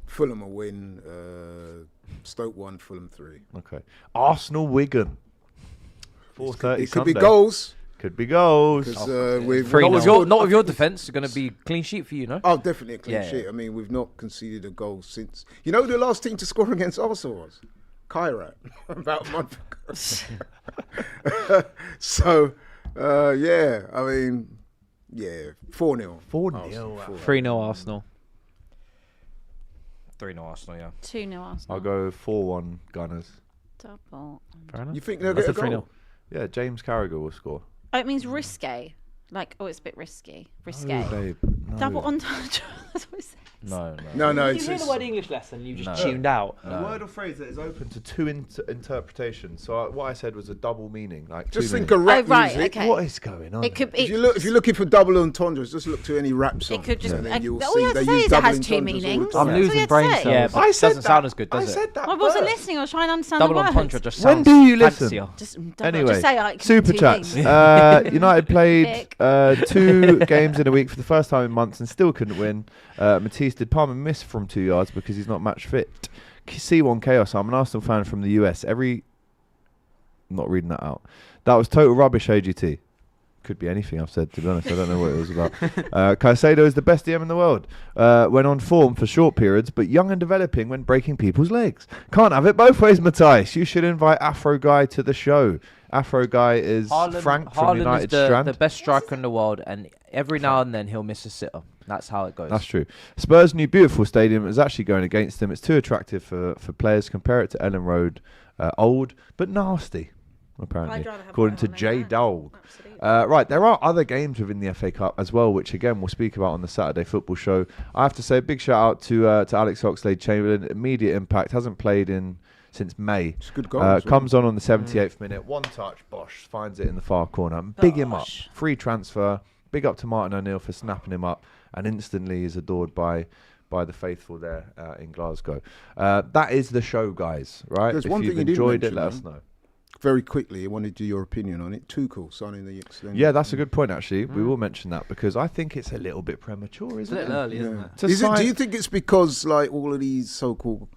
Fulham will win. Stoke 1, Fulham 3. Okay. Arsenal Wigan. 4:30 It could be Sunday. goals. Could be goals. Because we've 3-0. Not with your defence. It's going to be clean sheet for you, no? Oh, definitely a clean Yeah, sheet. yeah. I mean, we've not conceded a goal since. You know who the last team to score against Arsenal was? Kairat, about a month ago. So, yeah, I mean, yeah, 4-0. 4-0. 3-0 Arsenal. 3-0 Arsenal, yeah. 2-0 Arsenal. I'll go 4-1 Gunners. Double. Fair enough. You think they'll That's get a a 3-0. goal? Yeah, James Carragher will score. Oh, it means risque. Like, oh, it's a bit risky. Risque. Oh, babe. Double entendre. That's what it says. No. No. Did It's you hear the word English lesson? You just No. tuned out. A word or phrase that is open to two interpretations. So what I said was a double meaning, like just two think meanings. of rap right, music. okay. What is going on? It could. If you're looking for double entendres, just look to any rap song. It could just. and then you'll all see you have they to say use is it double has two entendres all the meanings. time. I'm That's all you losing have to brain say. cells. Yeah, but I it said doesn't that. sound as good, does I it? said that. I wasn't first. listening. I was trying to understand Double the words. entendre just When sounds do you listen? fancier. Just Anyway, just say like Super two Chats. things. United played Dick. 2 games in a week for the first time in months and still couldn't win. Matisse did Palmer miss from 2 yards because he's not match fit. C1 Chaos. I'm an Arsenal fan from the US. I'm not reading that out. That was total rubbish, AGT. Could be anything I've said, to be honest. I don't know what it was about. Caicedo is the best DM in the world. When on form for short periods, but young and developing when breaking people's legs. Can't have it both ways, Matthias. You should invite Afro Guy to the show. Afro Guy is Frank from United is Strand. the best striker in the world, and every now and then he'll miss a sitter. That's how it goes. That's true. Spurs' new beautiful stadium is actually going against him. It's too attractive for players. Compare it to Ellen Road. Old, but nasty, apparently, I'd rather have according that to one J than that. Dog. Absolutely. Right, there are other games within the FA Cup as well, which again we'll speak about on the Saturday football show. I have to say a big shout out to Alex Oxlade-Chamberlain. Immediate impact. Hasn't played since May. It's a good goal as well. Comes on the 78th minute. One touch. Bosch finds it in the far corner. Big him up. Free transfer. Big up to Martin O'Neill for snapping him up, and instantly is adored by the faithful there in Glasgow. That is the show, guys. Right? There's If one you've thing you didn't enjoyed it, mention, let us though. know. Very quickly, I wanted to do your opinion on it. Tuchel signing the extension. Yeah, that's a good point, actually. We will mention that because I think it's a little bit premature, isn't It's a it? little early, isn't it? To Is it? sign- Do you think it's because like all of these so-called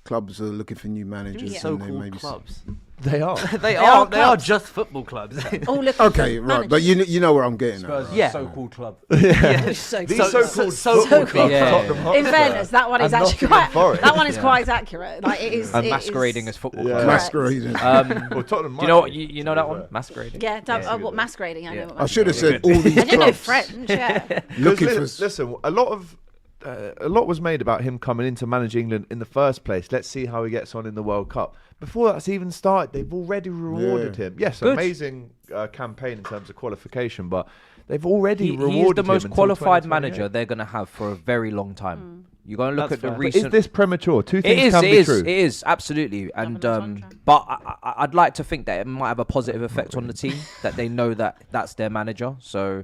clubs are looking for new managers? Yeah. and then So-called maybe clubs. They are. They are are clubs. just football clubs. All looking Okay, for right, but managers. you know where I'm getting at. Spurs Right? is Yeah. a so-called club. Yeah. So These cool. so-called So football cool. clubs, Yeah. Tottenham In Hotspur fairness, that one is and actually Nottingham quite. Forest. That one is Yeah. quite accurate. Like it is. And it masquerading is- as football Yeah. club. Masquerading. Well, Tottenham Do you know might what? be, You know that one? Masquerading. Yeah, Yeah. what masquerading? I know. Yeah. What I should have masquerading said all these is. I didn't know clubs French. Yeah. looking for. Listen, a lot was made about him coming in to manage England in the first place. Let's see how he gets on in the World Cup. Before that's even started, they've already rewarded him. Yes, Good. amazing campaign in terms of qualification, but they've already He rewarded is the him most until qualified 2028. manager they're going to have for a very long time. You're going to look That's at the fair. But recent. is this premature? Two It things is, can it be is, true. it is, absolutely. And Double entendre. but I'd like to think that it might have a positive effect on the team, that they know that that's their manager. So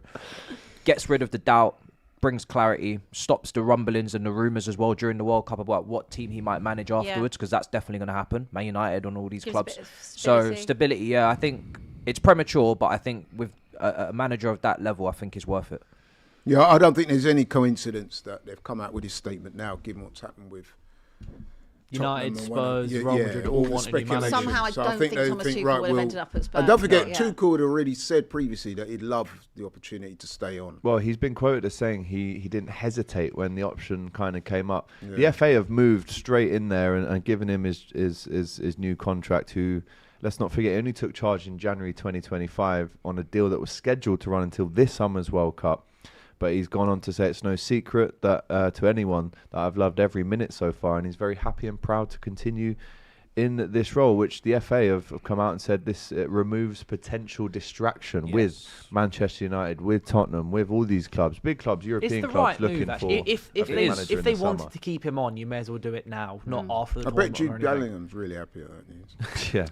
gets rid of the doubt, brings clarity, stops the rumblings and the rumours as well during the World Cup about what team he might manage afterwards, because that's definitely going to happen. Man United on all these Gives a clubs. bit of So stability. stability, yeah, I think it's premature, but I think with a manager of that level, I think is worth it. Yeah, I don't think there's any coincidence that they've come out with this statement now, given what's happened with United, Tottenham and Spurs, yeah, Real yeah, Madrid all all the want a new manager. speculation. Somehow I So don't think they Thomas think, Tuchel right, would have we'll- ended up at Spurs. And don't forget, Yeah. Tuchel had already said previously that he'd love the opportunity to stay on. Well, he's been quoted as saying he didn't hesitate when the option kind of came up. Yeah. The FA have moved straight in there and given him his new contract, who, let's not forget, only took charge in January 2025 on a deal that was scheduled to run until this summer's World Cup. But he's gone on to say it's no secret that to anyone that I've loved every minute so far, and he's very happy and proud to continue in this role, which the FA have come out and said this removes potential distraction with Manchester United, with Tottenham, with all these clubs, big clubs, European It's the clubs right looking move, for actually. If a big manager if in they the wanted summer. to keep him on, you may as well do it now, not after the I bet tournament or Jude anything. Bellingham's really happy at that news. Yeah,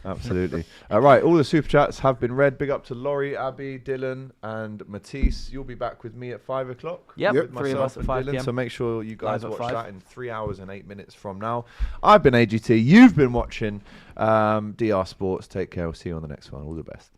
absolutely. Right, all the super chats have been read. Big up to Laurie, Abby, Dylan, and Matisse. You'll be back with me at 5 o'clock. Yep, with three of myself us at and 5 Dylan, PM. so make sure you guys Live at watch 5. that in 3 hours and 8 minutes from now. I've been AGT. You've been watching DR Sports. Take care. We'll see you on the next one. All the best.